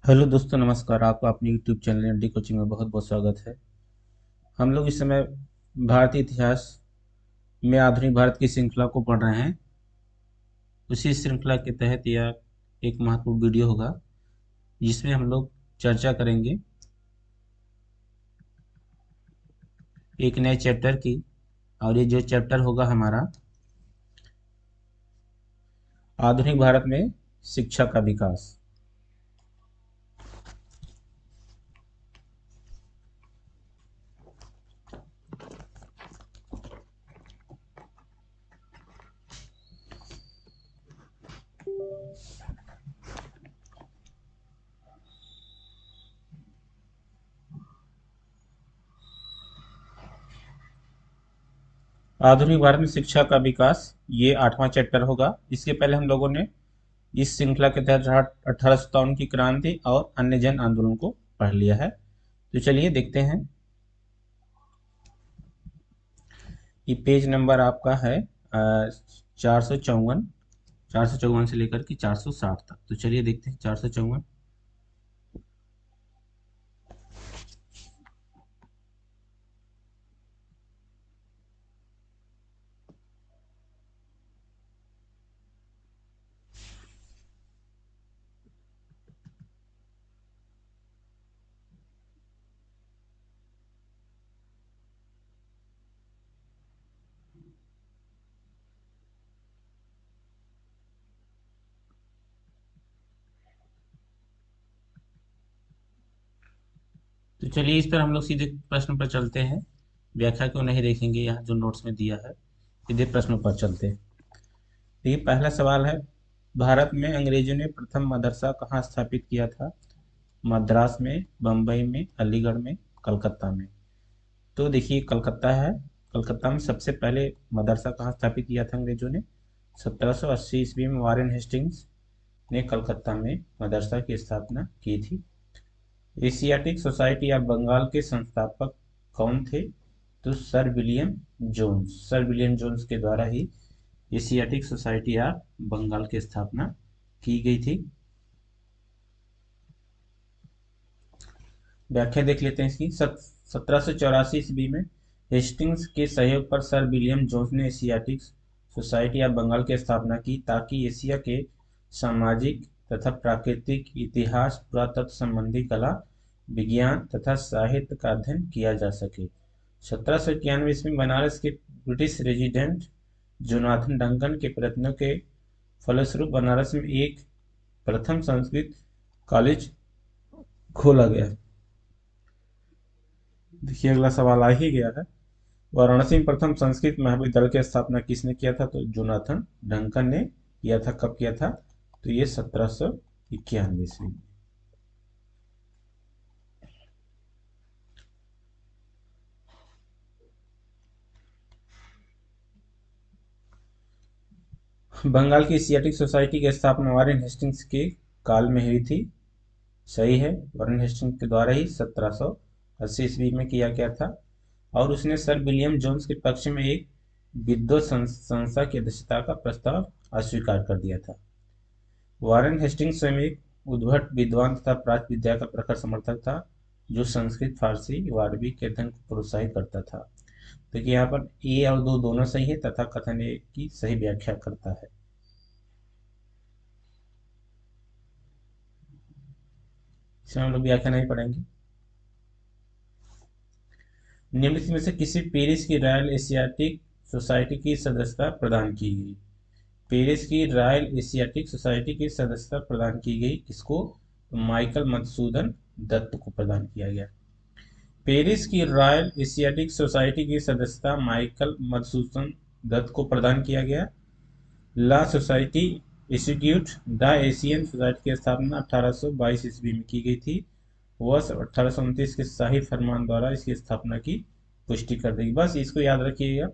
Hello दोस्तों, नमस्कार। आपका अपने यूट्यूब चैनल एनडी कोचिंग में बहुत बहुत स्वागत है। हम लोग इस समय भारतीय इतिहास में आधुनिक भारत की श्रृंखला को पढ़ रहे हैं। उसी श्रृंखला के तहत यह एक महत्वपूर्ण वीडियो होगा जिसमें हम लोग चर्चा करेंगे एक नए चैप्टर की। और ये जो चैप्टर होगा हमारा आधुनिक भारत में शिक्षा का विकास। आधुनिक भारत में शिक्षा का विकास, ये 8वां चैप्टर होगा। इसके पहले हम लोगों ने इस श्रृंखला के तहत 1857 की क्रांति और अन्य जन आंदोलन को पढ़ लिया है। तो चलिए देखते हैं। ये पेज नंबर आपका है 454। 454 से लेकर के 460 तक। तो चलिए देखते हैं 454। तो चलिए इस पर हम लोग सीधे प्रश्न पर चलते हैं। व्याख्या क्यों नहीं देखेंगे, यहाँ जो नोट्स में दिया है। सीधे प्रश्न पर चलते हैं। तो ये पहला सवाल है, भारत में अंग्रेजों ने प्रथम मदरसा कहाँ स्थापित किया था? मद्रास में, बम्बई में, अलीगढ़ में, कलकत्ता में। तो देखिए कलकत्ता है। कलकत्ता में सबसे पहले मदरसा कहाँ स्थापित किया था अंग्रेजों ने? 1780 ईस्वी में वारेन हेस्टिंग्स ने कलकत्ता में मदरसा की स्थापना की थी। एशियाटिक सोसाइटी ऑफ बंगाल के संस्थापक कौन थे? तो sir William Jones. Sir William Jones के द्वारा ही एशियाटिक सोसाइटी ऑफ बंगाल की स्थापना की गई थी। व्याख्या देख लेते हैं इसकी। 1784 ईस्वी में हेस्टिंग्स के सहयोग पर सर विलियम जोन्स ने एशियाटिक सोसाइटी ऑफ बंगाल की स्थापना की ताकि एशिया के सामाजिक तथा प्राकृतिक इतिहास, पुरातत्व संबंधी कला, विज्ञान तथा साहित्य का अध्ययन किया जा सके। 1791 ईस्वी बनारस के ब्रिटिश रेजिडेंट जोनाथन डंकन के प्रयत्नों के फलस्वरूप बनारस में एक प्रथम संस्कृत कॉलेज खोला गया। देखिए अगला सवाल आ ही गया है। वाराणसी में प्रथम संस्कृत महाविद्यालय की स्थापना किसने किया था? तो जोनाथन डंकन ने किया था। कब किया था? तो ये 1791 ईस्वी में। बंगाल की एशियाटिक सोसाइटी की स्थापना वारेन हेस्टिंग्स के काल में हुई थी। सही है, वारेन हेस्टिंग्स के द्वारा ही 1780 ईस्वी में किया गया था। और उसने सर विलियम जोन्स के पक्ष में एक विद्वत संस्था की अध्यक्षता का प्रस्ताव अस्वीकार कर दिया था। वारेन हेस्टिंग्स स्वयं एक उद्भट विद्वान तथा प्राच्य विद्या का प्रखर समर्थक था, जो संस्कृत, फारसी व अरबी के अध्ययन को प्रोत्साहित करता था। देखिए यहाँ पर ए और दो दोनों सही है तथा कथन ए की सही व्याख्या करता है। इसमें हम लोग व्याख्या नहीं पढ़ेंगे। निम्नलिखित में से किसी पेरिस की रॉयल एशियाटिक सोसाइटी की सदस्यता प्रदान की गई? पेरिस की रॉयल एशियाटिक सोसाइटी की सदस्यता प्रदान की गई किसको? तो माइकल मधुसूदन दत्त को प्रदान किया गया। पेरिस की रॉयल एशियाटिक सोसाइटी की सदस्यता माइकल मधुसूदन दत्त को प्रदान किया गया। ला society institute the Asian society की स्थापना 1822 ईस्वी में की गई थी। वर्ष 1829 के शाही फरमान द्वारा इसकी स्थापना की पुष्टि कर दी। बस इसको याद रखिएगा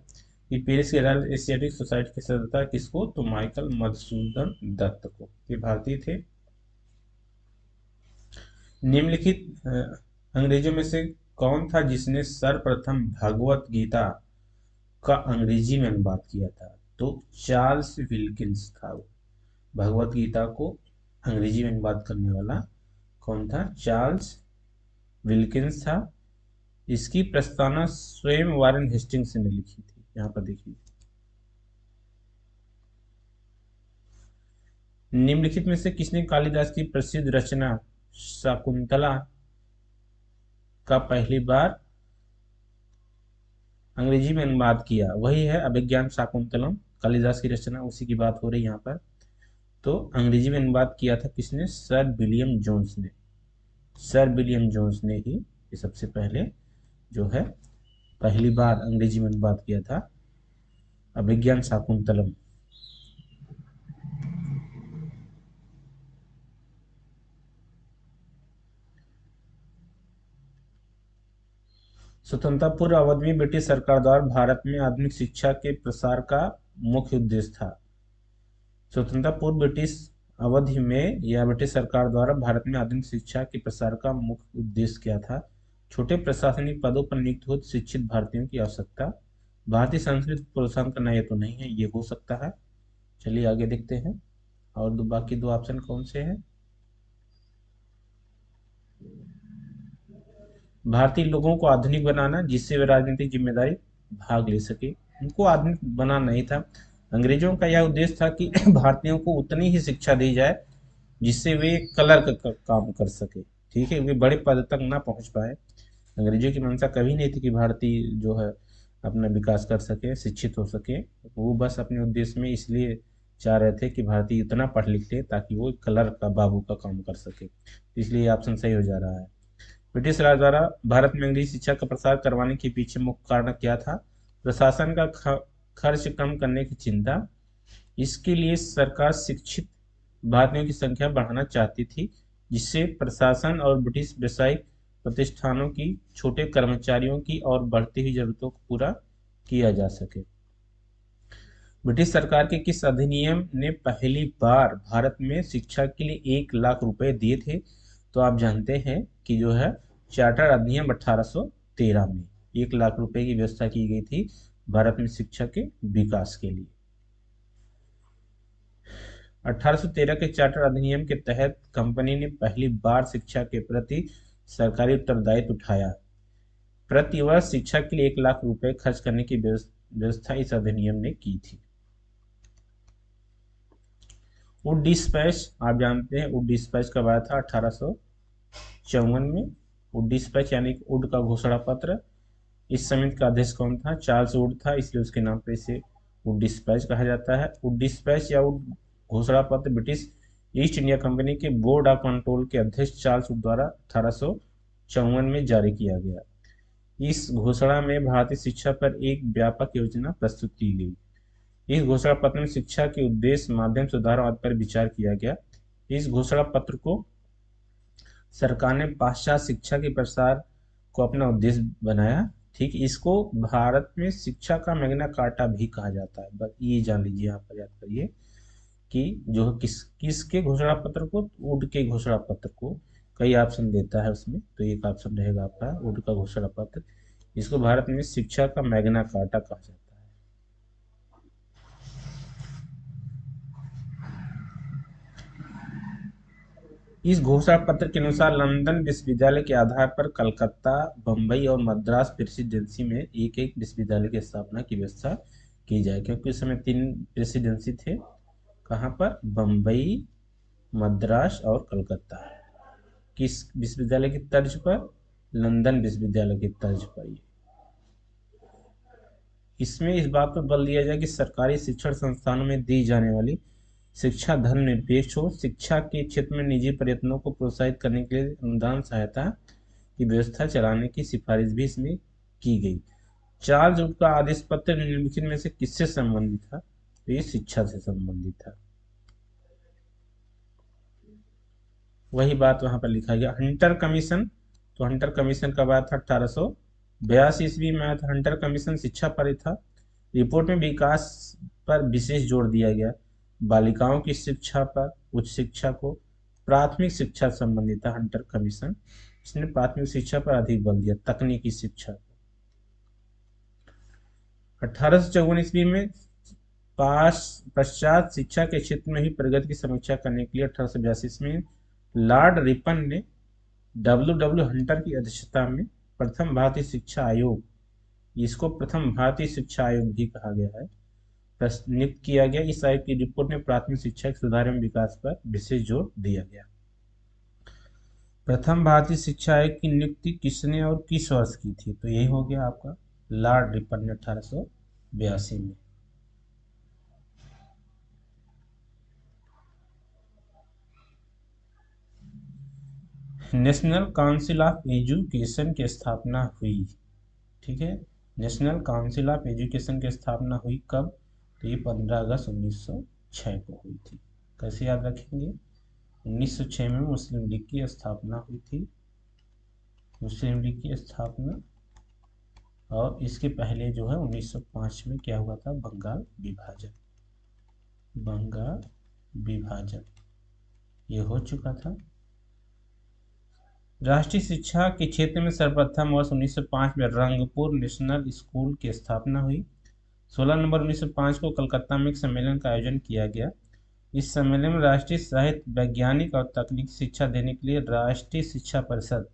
कि पेरिस के रॉयल एशियाटिक सोसाइटी की सदस्यता किसको? तो माइकल मधुसूदन दत्त को। ये भारतीय थे। निम्नलिखित अंग्रेजों में से कौन था जिसने सर्वप्रथम भगवत गीता का अंग्रेजी में अनुवाद किया था? तो चार्ल्स विल्किंस था वो। भगवत गीता को अंग्रेजी में अनुवाद करने वाला कौन था? चार्ल्स विल्किंस था। इसकी प्रस्तावना स्वयं वारेन हेस्टिंग्स ने लिखी थी। यहाँ पर देखिए, निम्नलिखित में से किसने कालिदास की प्रसिद्ध रचना शाकुंतला का पहली बार अंग्रेजी में अनुवाद किया? वही है अभिज्ञान शाकुंतलम, कालिदास की रचना, उसी की बात हो रही है यहाँ पर। तो अंग्रेजी में अनुवाद किया था किसने? सर विलियम जोन्स ने। सर विलियम जोन्स ने ही ये सबसे पहले जो है पहली बार अंग्रेजी में अनुवाद किया था अभिज्ञान शाकुंतलम। स्वतंत्रता पूर्व अवधि में ब्रिटिश सरकार द्वारा भारत में आधुनिक शिक्षा के प्रसार का मुख्य उद्देश्य था। स्वतंत्रता पूर्व ब्रिटिश अवधि में या ब्रिटिश सरकार द्वारा भारत में आधुनिक शिक्षा के प्रसार का मुख्य उद्देश्य क्या था? छोटे प्रशासनिक पदों पर नियुक्त हो शिक्षित भारतीयों की आवश्यकता। भारतीय संस्कृति को प्रोत्साहन करना ये तो नहीं है, ये हो सकता है। चलिए आगे देखते हैं। और बाकी दो ऑप्शन कौन से हैं? भारतीय लोगों को आधुनिक बनाना जिससे वे राजनीतिक जिम्मेदारी भाग ले सके। उनको आधुनिक बनाना नहीं था, अंग्रेजों का यह उद्देश्य था कि भारतीयों को उतनी ही शिक्षा दी जाए जिससे वे कलर का काम कर सके। ठीक है, वे बड़े पद तक ना पहुंच पाए। अंग्रेजों की मंशा कभी नहीं थी कि भारतीय जो है अपना विकास कर सके, शिक्षित हो सके। वो बस अपने उद्देश्य में इसलिए चाह रहे थे कि भारतीय इतना पढ़ लिख ले ताकि वो कलर का बाबू का काम कर सके। इसलिए ऑप्शन सही हो जा रहा है। ब्रिटिश राज द्वारा भारत में अंग्रेजी शिक्षा का प्रसार करवाने के पीछे मुख्य कारण क्या था? प्रशासन का खर्च कम करने की चिंता। इसके लिए सरकार शिक्षित भारतीयों की संख्या बढ़ाना चाहती थी जिससे प्रशासन और ब्रिटिश व्यावसायिक प्रतिष्ठानों की छोटे कर्मचारियों की और बढ़ती हुई जरूरतों को पूरा किया जा सके। ब्रिटिश सरकार के किस अधिनियम ने पहली बार भारत में शिक्षा के लिए 1 लाख रुपए दिए थे? तो आप जानते हैं कि जो है चार्टर अधिनियम 1813 में 1 लाख रुपए की व्यवस्था की गई थी भारत में शिक्षा के विकास के लिए। 1813 के चार्टर अधिनियम के तहत कंपनी ने पहली बार शिक्षा के प्रति सरकारी उत्तरदायित्व उठाया। प्रति वर्ष शिक्षा के लिए 1 लाख रुपए खर्च करने की व्यवस्था इस अधिनियम ने की थी। वुड डिस्पैच, आप जानते हैं वुड डिस्पैच कब आया था? 1854 में। वुड डिस्पैच यानी वुड का घोषणा पत्र। इस समिति का अध्यक्ष कौन था? चार्ल्स वुड था, इसलिए उसके नाम पर इसे वुड डिस्पैच कहा जाता है। वुड डिस्पैच या वुड घोषणा पत्र ब्रिटिश ईस्ट इंडिया कंपनी के बोर्ड ऑफ कंट्रोल के अध्यक्ष चार्ल्स वुड द्वारा 1854 में जारी किया गया। इस घोषणा में भारतीय शिक्षा पर एक व्यापक योजना प्रस्तुत की गई। इस घोषणा पत्र में शिक्षा के उद्देश्य, माध्यम, सुधारों आदि पर विचार किया गया। इस घोषणा पत्र को सरकार ने पाश्चात्य शिक्षा के प्रसार को अपना उद्देश्य बनाया। ठीक, इसको भारत में शिक्षा का मैग्ना कार्टा भी कहा जाता है। बस ये जान लीजिए, यहाँ पर याद करिए कि जो किसके घोषणा पत्र को? वुड के घोषणा पत्र को। कई ऑप्शन देता है उसमें, तो एक ऑप्शन रहेगा आपका वुड का घोषणा पत्र। इसको भारत में शिक्षा का मैग्ना कार्टा कहा जाता है। इस घोषणा पत्र के अनुसार लंदन विश्वविद्यालय के आधार पर कलकत्ता, बम्बई और मद्रास प्रेसिडेंसी में एक एक विश्वविद्यालय की स्थापना की व्यवस्था की जाए, क्योंकि उस समय 3 प्रेसिडेंसी थे। कहाँ पर? बम्बई, मद्रास और कलकत्ता। किस विश्वविद्यालय की तर्ज पर? लंदन विश्वविद्यालय की तर्ज पर। इसमें इस बात पर बल दिया जाए कि सरकारी शिक्षण संस्थानों में दी जाने वाली शिक्षा धर्मनिरपेक्ष हो। शिक्षा के क्षेत्र में निजी प्रयत्नों को प्रोत्साहित करने के लिए अनुदान सहायता की व्यवस्था चलाने की सिफारिश भी इसमें की गई। चार्ल्स वुड का आदेश पत्र निम्नलिखित में से किससे संबंधित था? तो ये शिक्षा से संबंधित था। वही बात वहां पर लिखा गया। हंटर कमीशन, तो हंटर कमीशन कब आया था? 1882 ईस्वी में आया था। हंटर कमीशन शिक्षा पर ही था। रिपोर्ट में विकास पर विशेष जोर दिया गया। बालिकाओं की शिक्षा पर, उच्च शिक्षा को, प्राथमिक शिक्षा से संबंधित था हंटर कमीशन। इसने प्राथमिक शिक्षा पर अधिक बल दिया, तकनीकी शिक्षा। 1854 ईस्वी में पश्चात शिक्षा के क्षेत्र में ही प्रगति की समीक्षा करने के लिए 1882 में लॉर्ड रिपन ने डब्ल्यू हंटर की अध्यक्षता में प्रथम भारतीय शिक्षा आयोग, इसको प्रथम भारतीय शिक्षा आयोग भी कहा गया है, नियुक्त किया गया। इस आयोग की रिपोर्ट में प्राथमिक शिक्षा के सुधार एवं विकास पर विशेष जोर दिया गया। प्रथम भारतीय शिक्षा आयोग की नियुक्ति किसने और किस वर्ष की थी? तो यही हो गया आपका लॉर्ड रिपन ने 1882 में। नेशनल काउंसिल ऑफ एजुकेशन की स्थापना हुई, ठीक है। नेशनल काउंसिल ऑफ एजुकेशन की स्थापना हुई कब? तो ये 15 अगस्त 1906 को हुई थी। कैसे याद रखेंगे? 1906 में मुस्लिम लीग की स्थापना हुई थी, मुस्लिम लीग की स्थापना। और इसके पहले जो है 1905 में क्या हुआ था? बंगाल विभाजन, बंगाल विभाजन ये हो चुका था। राष्ट्रीय शिक्षा के क्षेत्र में सर्वप्रथम वर्ष 1905 में रंगपुर नेशनल स्कूल की स्थापना हुई। 16 नवंबर 1905 को कलकत्ता में एक सम्मेलन का आयोजन किया गया। इस सम्मेलन में राष्ट्रीय साहित्य, वैज्ञानिक और तकनीकी शिक्षा देने के लिए राष्ट्रीय शिक्षा परिषद,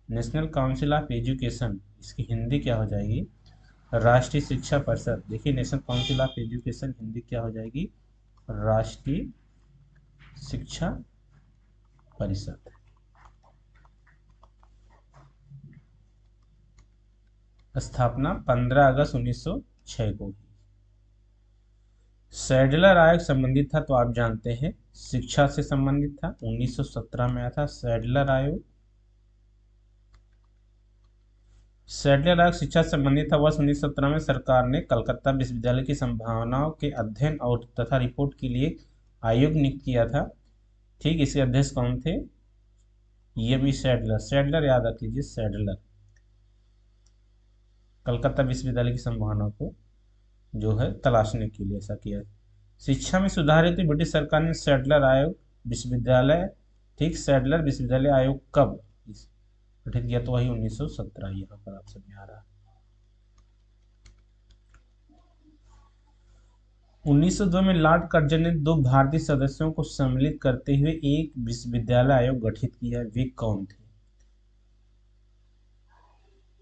नेशनल काउंसिल ऑफ एजुकेशन, इसकी हिंदी क्या हो जाएगी? राष्ट्रीय शिक्षा परिषद। देखिए national council of education Hindi क्या हो जाएगी? राष्ट्रीय शिक्षा परिषद। स्थापना 15 अगस्त 1906 को। सैडलर आयोग संबंधित था, तो आप जानते हैं शिक्षा से संबंधित था। 1917 में आया था सैडलर आयोग। सैडलर आयोग शिक्षा से संबंधित था। वर्ष 1917 में सरकार ने कलकत्ता विश्वविद्यालय की संभावनाओं के अध्ययन और तथा रिपोर्ट के लिए आयोग नियुक्त किया था। ठीक, इसके अध्यक्ष कौन थे? ये भी सैडलर। सैडलर याद रख लीजिए, सैडलर। कलकत्ता विश्वविद्यालय की संभावना को जो है तलाशने के लिए ऐसा किया। शिक्षा में सुधार हेतु ब्रिटिश सरकार ने सैडलर आयोग विश्वविद्यालय, ठीक, सैडलर विश्वविद्यालय आयोग कब गठित किया? तो वही 1917 यहाँ पर ऑप्शन में आ रहा है। 1902 में लॉर्ड कर्जन ने 2 भारतीय सदस्यों को सम्मिलित करते हुए एक विश्वविद्यालय आयोग गठित किया। वे कौन थे?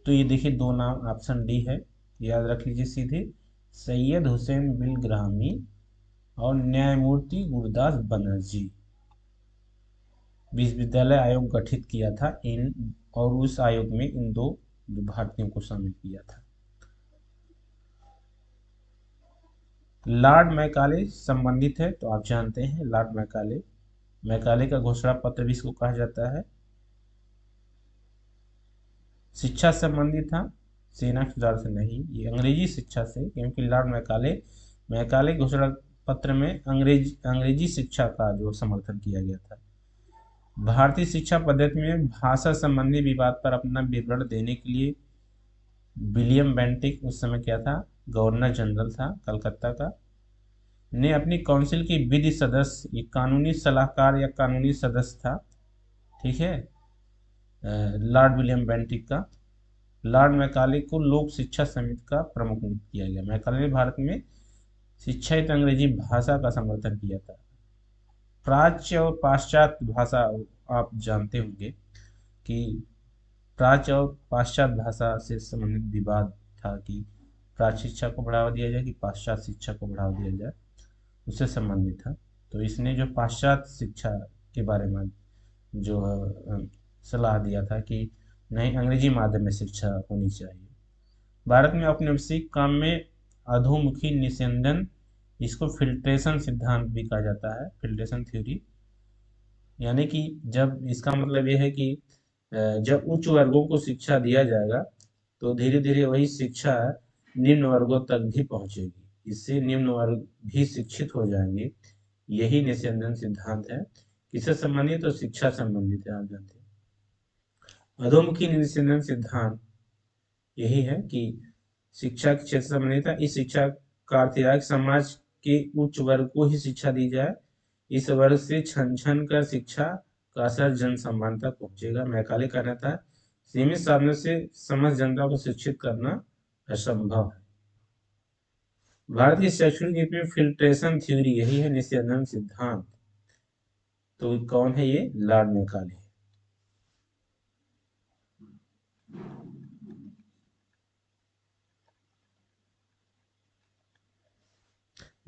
तो ये देखिए 2 नाम, ऑप्शन डी है, याद रख लीजिए सीधे, सैयद हुसैन बिलग्रामी और न्यायमूर्ति गुरदास बनर्जी। विश्वविद्यालय आयोग गठित किया था इन, और उस आयोग में इन 2 भारतीयों को शामिल किया था। लॉर्ड मैकाले संबंधित है, तो आप जानते हैं लॉर्ड मैकाले, मैकाले का घोषणा पत्र भी इसको कहा जाता है। शिक्षा से संबंधित था, सेना के सुधार से नहीं, ये अंग्रेजी शिक्षा से, क्योंकि लॉर्ड मैकाले घोषणा पत्र में अंग्रेजी शिक्षा का जो समर्थन किया गया था। भारतीय शिक्षा पद्धति में भाषा संबंधी विवाद पर अपना विवरण देने के लिए विलियम बेंटिक, उस समय क्या था? गवर्नर जनरल था कलकत्ता का, ने अपनी काउंसिल की विधि सदस्य, ये कानूनी सलाहकार या कानूनी सदस्य था, ठीक है, लॉर्ड विलियम बेंटिक का। लॉर्ड मैकाले को लोक शिक्षा समिति का प्रमुख नियुक्त किया गया। मैकाले ने भारत में शिक्षाहित अंग्रेजी भाषा का समर्थन किया था। प्राच्य और पाश्चात्य भाषा, आप जानते होंगे कि प्राच्य और पाश्चात्य भाषा से संबंधित विवाद था कि प्राच्य शिक्षा को बढ़ावा दिया जाए कि पाश्चात्य शिक्षा को बढ़ावा दिया जाए, उससे संबंधित था। तो इसने जो पाश्चात्य शिक्षा के बारे में जो सलाह दिया था कि नहीं, अंग्रेजी माध्यम में शिक्षा होनी चाहिए। भारत में औपनिवेशिक काम में अधोमुखी निस्यंदन, इसको फिल्ट्रेशन सिद्धांत भी कहा जाता है, फिल्ट्रेशन थ्योरी। यानी कि जब, इसका मतलब ये है कि जब उच्च वर्गों को शिक्षा दिया जाएगा तो धीरे धीरे वही शिक्षा निम्न वर्गों तक भी पहुंचेगी, इससे निम्न वर्ग भी शिक्षित हो जाएंगे। यही निस्यंदन सिद्धांत है। किससे संबंधित? तो शिक्षा संबंधित है, आप जानते हैं। अधोमुखी निस्यंदन सिद्धांत यही है कि शिक्षा के क्षेत्र से संबंधित है। इस शिक्षा का अर्थ यह है कि समाज के उच्च वर्ग को ही शिक्षा दी जाए, इस वर्ग से छन छन कर शिक्षा का असर जन सम्मान तक पहुंचेगा। मैकाले का कहना था सीमित साधनों से समस्त जनता को शिक्षित करना असंभव है। भारतीय शैक्षणिक नीति में फिल्ट्रेशन थ्योरी यही है, निस्यंदन सिद्धांत। तो कौन है ये? Lord Macaulay.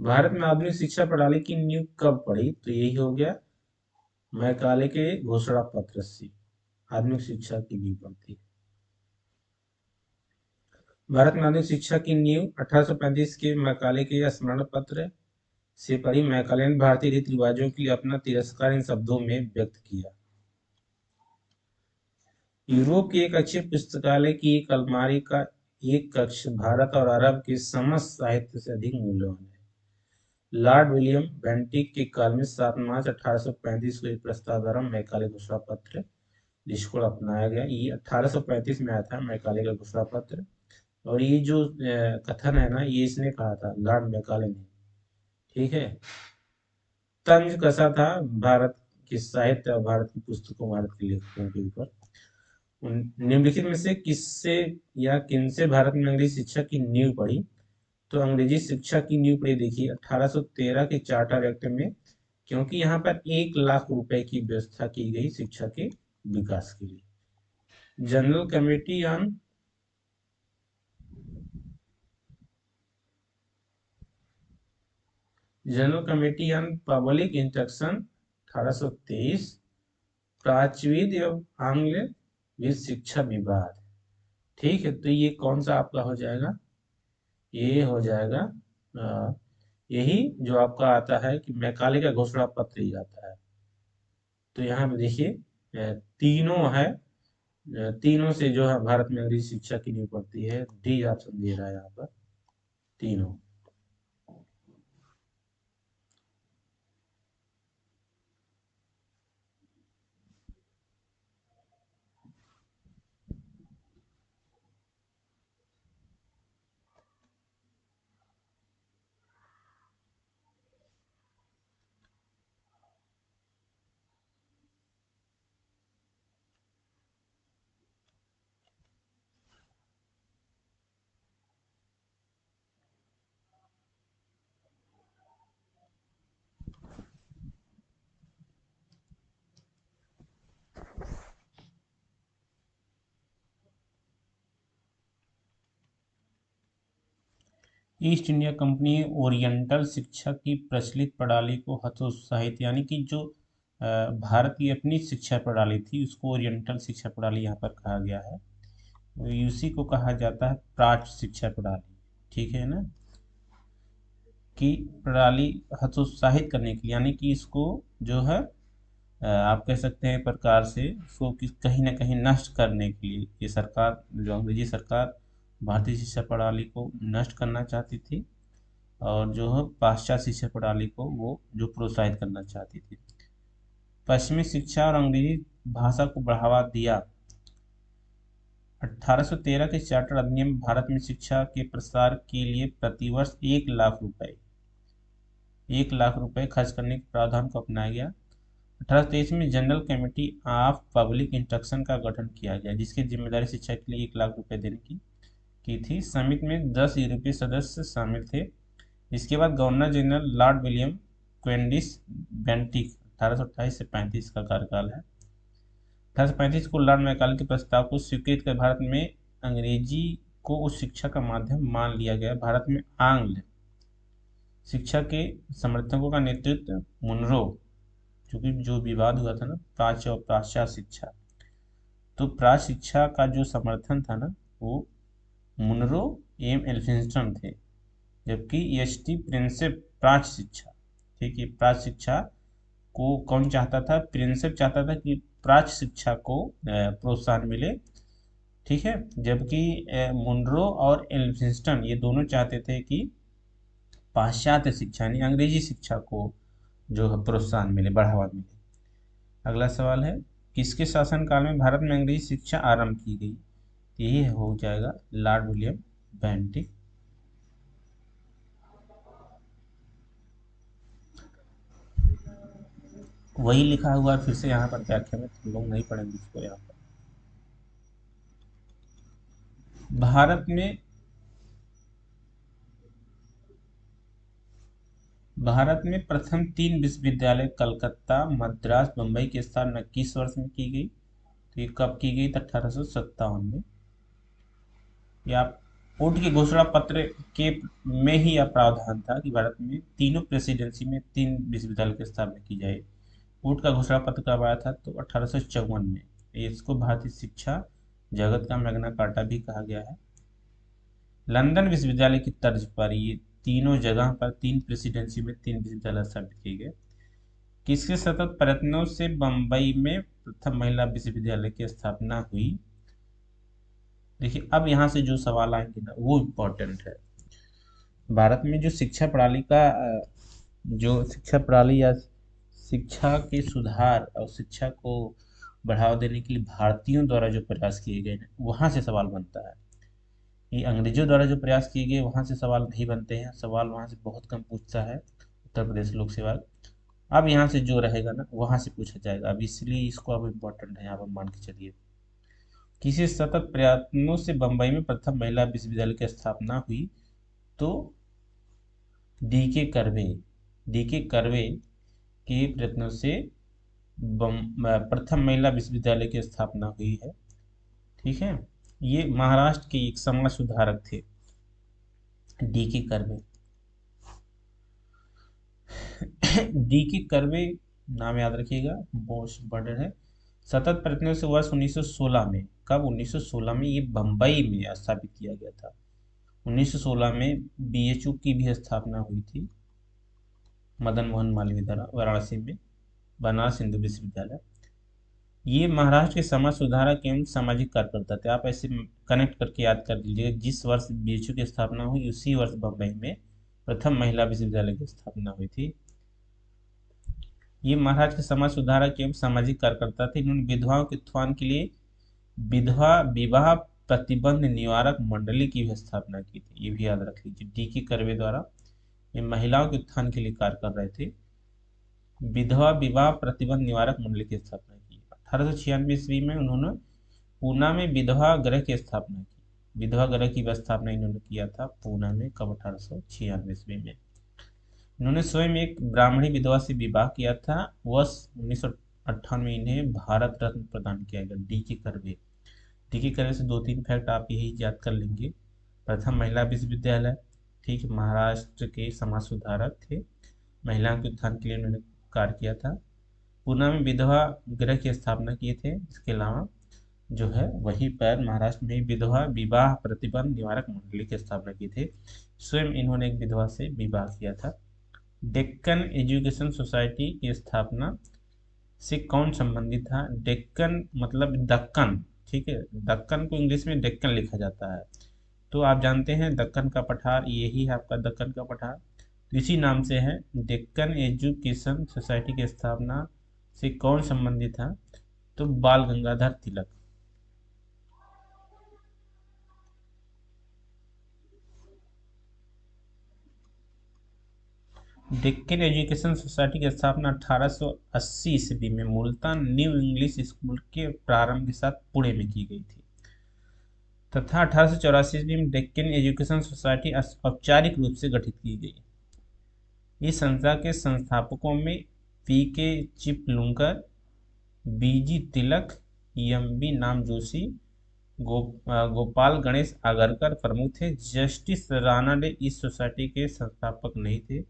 भारत में आधुनिक शिक्षा प्रणाली की नींव कब पड़ी? तो यही हो गया मैकाले के घोषणा पत्र से आधुनिक शिक्षा की नींव पड़ती है। भारत में आधुनिक शिक्षा की नींव 1835 के मैकाले के स्मरण पत्र से पड़ी। मैकाले ने भारतीय रीति रिवाजों के लिए अपना तिरस्कार इन शब्दों में व्यक्त किया। यूरोप की एक अच्छी पुस्तकालय की एक अलमारी का एक कक्ष भारत और अरब के समस्त साहित्य से अधिक मूल्यवान है। लॉर्ड विलियम बेंटिक के काल में 7 मार्च 1835 को एक प्रस्ताव द्वारा मैकाले घोषणा पत्र जिसको अपनाया गया। ये 1835 में आया था मैकाले का घोषणा पत्र। और ये जो कथन है ना, ये इसने कहा था, लॉर्ड मैकाले ने। ठीक है। तंज कसा था भारत के साहित्य और भारत की पुस्तकों, भारत के लेखकों के ऊपर। निम्नलिखित में से किससे या किनसे भारत में अंग्रेजी शिक्षा की नींव पड़ी? तो अंग्रेजी शिक्षा की नींव पड़ी, देखिए 1813 के चार्टर एक्ट में, क्योंकि यहाँ पर 1 लाख रुपए की व्यवस्था की गई शिक्षा के विकास के लिए। General committee on public instruction 1823, प्राच्यविद एवं आंग्ल विद शिक्षा विभाग। ठीक है, तो ये कौन सा आपका हो जाएगा? ये हो जाएगा यही जो आपका आता है कि मैकाले का घोषणा पत्र ही आता है। तो यहाँ पे देखिए तीनों है, तीनों से जो है भारत में अंग्रेजी शिक्षा की नींव पड़ती है। डी ऑप्शन दे रहा है यहाँ पर, तीनों। ईस्ट इंडिया कंपनी ओरिएंटल शिक्षा की प्रचलित प्रणाली को हतोत्साहित, यानी कि जो भारत की अपनी शिक्षा प्रणाली थी उसको ओरिएंटल शिक्षा प्रणाली यहाँ पर कहा गया है। उसी को कहा जाता है प्राच्य शिक्षा प्रणाली। ठीक है ना, की प्रणाली हतोत्साहित करने के लिए, यानी कि इसको जो है आप कह सकते हैं प्रकार से इसको कहीं ना कहीं नष्ट करने के लिए ये सरकार, जो अंग्रेजी सरकार भारतीय शिक्षा प्रणाली को नष्ट करना चाहती थी और जो है पाश्चात्य शिक्षा प्रणाली को वो जो प्रोत्साहित करना चाहती थी। पश्चिमी शिक्षा और अंग्रेजी भाषा को बढ़ावा दिया। 1813 के चार्टर अधिनियम भारत में शिक्षा के प्रसार के लिए प्रतिवर्ष 1 लाख रुपए खर्च करने के प्रावधान को अपनाया गया। 1823 में general committee of public instruction का गठन किया गया, जिसकी जिम्मेदारी शिक्षा के लिए 1 लाख रुपए देने की थी। समिति में 10 यूरोपीय सदस्य शामिल थे। इसके बाद governor general lord William Cavendish Bentinck 1828 से 35 का कार्यकाल है। 1835 को लॉर्ड मैकाले के प्रस्ताव को स्वीकृत कर भारत में अंग्रेजी को उच्च शिक्षा का माध्यम मान लिया गया। भारत में आंग्ल शिक्षा के समर्थकों का नेतृत्व मुनरो, क्योंकि जो विवाद हुआ था ना प्राच्य और पाश्चात्य शिक्षा, तो प्राच्य शिक्षा का जो समर्थन था ना वो मुनरो एम एल्फिंस्टन थे, जबकि एस टी प्रिंसेप प्राच्य शिक्षा। ठीक है, प्राच्य शिक्षा को कौन चाहता था? प्रिंसेप चाहता था कि प्राच्य शिक्षा को प्रोत्साहन मिले। ठीक है, जबकि मुनरो और एल्फिंस्टन ये दोनों चाहते थे कि पाश्चात्य शिक्षा यानी अंग्रेजी शिक्षा को जो है प्रोत्साहन मिले, बढ़ावा मिले। अगला सवाल है, किसके शासनकाल में भारत में अंग्रेजी शिक्षा आरंभ की गई? यही हो जाएगा लॉर्ड विलियम बेंटिक। वही लिखा हुआ है फिर से यहाँ पर व्याख्या में, तुम लोग नहीं पढ़ेंगे इसको। यहाँ पर भारत में प्रथम 3 विश्वविद्यालय कलकत्ता, मद्रास, बम्बई की स्थापना किस वर्ष में की गई? तो ये कब की गई? 1857 में। या ऊट के घोषणा पत्र के में ही यह प्रावधान था कि भारत में तीनों प्रेसिडेंसी में 3 विश्वविद्यालय की स्थापना की जाए। ऊट का घोषणा पत्र कब आया था? तो 1854 में। इसको भारतीय शिक्षा जगत का मैग्ना कार्टा भी कहा गया है। लंदन विश्वविद्यालय की तर्ज पर ये तीनों जगह पर 3 प्रेसिडेंसी में 3 विश्वविद्यालय स्थापित किए गए। किसके सतत प्रयत्नों से बंबई में प्रथम महिला विश्वविद्यालय की स्थापना हुई? देखिए, अब यहाँ से जो सवाल आएंगे ना वो इम्पोर्टेंट है। भारत में जो शिक्षा प्रणाली का जो शिक्षा प्रणाली या शिक्षा के सुधार और शिक्षा को बढ़ावा देने के लिए भारतीयों द्वारा जो प्रयास किए गए हैं वहाँ से सवाल बनता है। ये अंग्रेजों द्वारा जो प्रयास किए गए वहाँ से सवाल नहीं बनते हैं, सवाल वहाँ से बहुत कम पूछता है उत्तर प्रदेश लोक सेवा। अब यहाँ से जो रहेगा ना वहाँ से पूछा जाएगा, अब इसलिए इसको अब इम्पोर्टेंट है, आप मान के चलिए। किसी सतत प्रयत्नों से बंबई में प्रथम महिला विश्वविद्यालय की स्थापना हुई? तो डी के कर्वे के प्रयत्नों से प्रथम महिला विश्वविद्यालय की स्थापना हुई है। ठीक है, ये महाराष्ट्र के एक समाज सुधारक थे, डी के कर्वे। डी के कर्वे नाम याद रखिएगा, मोस्ट इम्पोर्टेंट है। सतत प्रयत्नों से वर्ष 1916 में, कब? 1916 में ये बंबई में स्थापित किया गया था। 1916 में बीएचयू की भी स्थापना हुई थी मदन मोहन मालवीय द्वारा वाराणसी में, बनारस हिंदू विश्वविद्यालय। ये महाराष्ट्र के समाज सुधारक एवं सामाजिक कार्यकर्ता थे। आप ऐसे कनेक्ट करके याद कर लीजिएगा, जिस वर्ष बीएचयू की स्थापना हुई उसी वर्ष बम्बई में प्रथम महिला विश्वविद्यालय की स्थापना हुई थी। ये महाराष्ट्र के समाज सुधारक एवं सामाजिक कार्यकर्ता थे। इन्होंने विधवाओं के उत्थान के लिए विधवा विवाह प्रतिबंध निवारक मंडली की भी स्थापना की थी, ये भी याद रख लीजिए। डी के कर्वे द्वारा ये महिलाओं के उत्थान के लिए कार्य कर रहे थे। विधवा विवाह प्रतिबंध निवारक मंडली की स्थापना की। 1896 ईस्वी में उन्होंने पूना में विधवा गृह की स्थापना की। विधवा गृह की स्थापना इन्होंने किया था पूना में, कब? 1896 ईस्वी में। इन्होंने स्वयं एक ब्राह्मणी विधवा से विवाह किया था। वर्ष 1958 में इन्हें भारत रत्न प्रदान किया गया। डी के कर्वे से 2-3 फैक्ट आप यही याद कर लेंगे। प्रथम महिला विश्वविद्यालय, ठीक, महाराष्ट्र के समाज सुधारक थे, महिलाओं के उत्थान के लिए उन्होंने कार्य किया था। पूना में विधवा गृह की स्थापना किए थे। इसके अलावा जो है वहीं पर महाराष्ट्र में विधवा विवाह प्रतिबंध निवारक मंडली की स्थापना की थी। स्वयं इन्होंने एक विधवा से विवाह किया था। डेक्कन एजुकेशन सोसाइटी की स्थापना से कौन संबंधित था? डेक्कन मतलब दक्कन, ठीक है, दक्कन को इंग्लिश में डेक्कन लिखा जाता है। तो आप जानते हैं दक्कन का पठार, यही है आपका दक्कन का पठार, तो इसी नाम से है। डेक्कन एजुकेशन सोसाइटी की स्थापना से कौन संबंधित था? तो बाल गंगाधर तिलक। डेक्कन एजुकेशन सोसाइटी की स्थापना 1880 ईस्वी में मूलतः न्यू इंग्लिश स्कूल के प्रारंभ के साथ पुणे में की गई थी तथा 1884 ईस्वी में डेक्कन एजुकेशन सोसाइटी औपचारिक रूप से गठित की गई। इस संस्था के संस्थापकों में पी के चिपलुंकर, बीजी तिलक, एम बी नाम जोशी, गोपाल गणेश आगरकर प्रमुख थे। जस्टिस रानाडे इस सोसाइटी के संस्थापक नहीं थे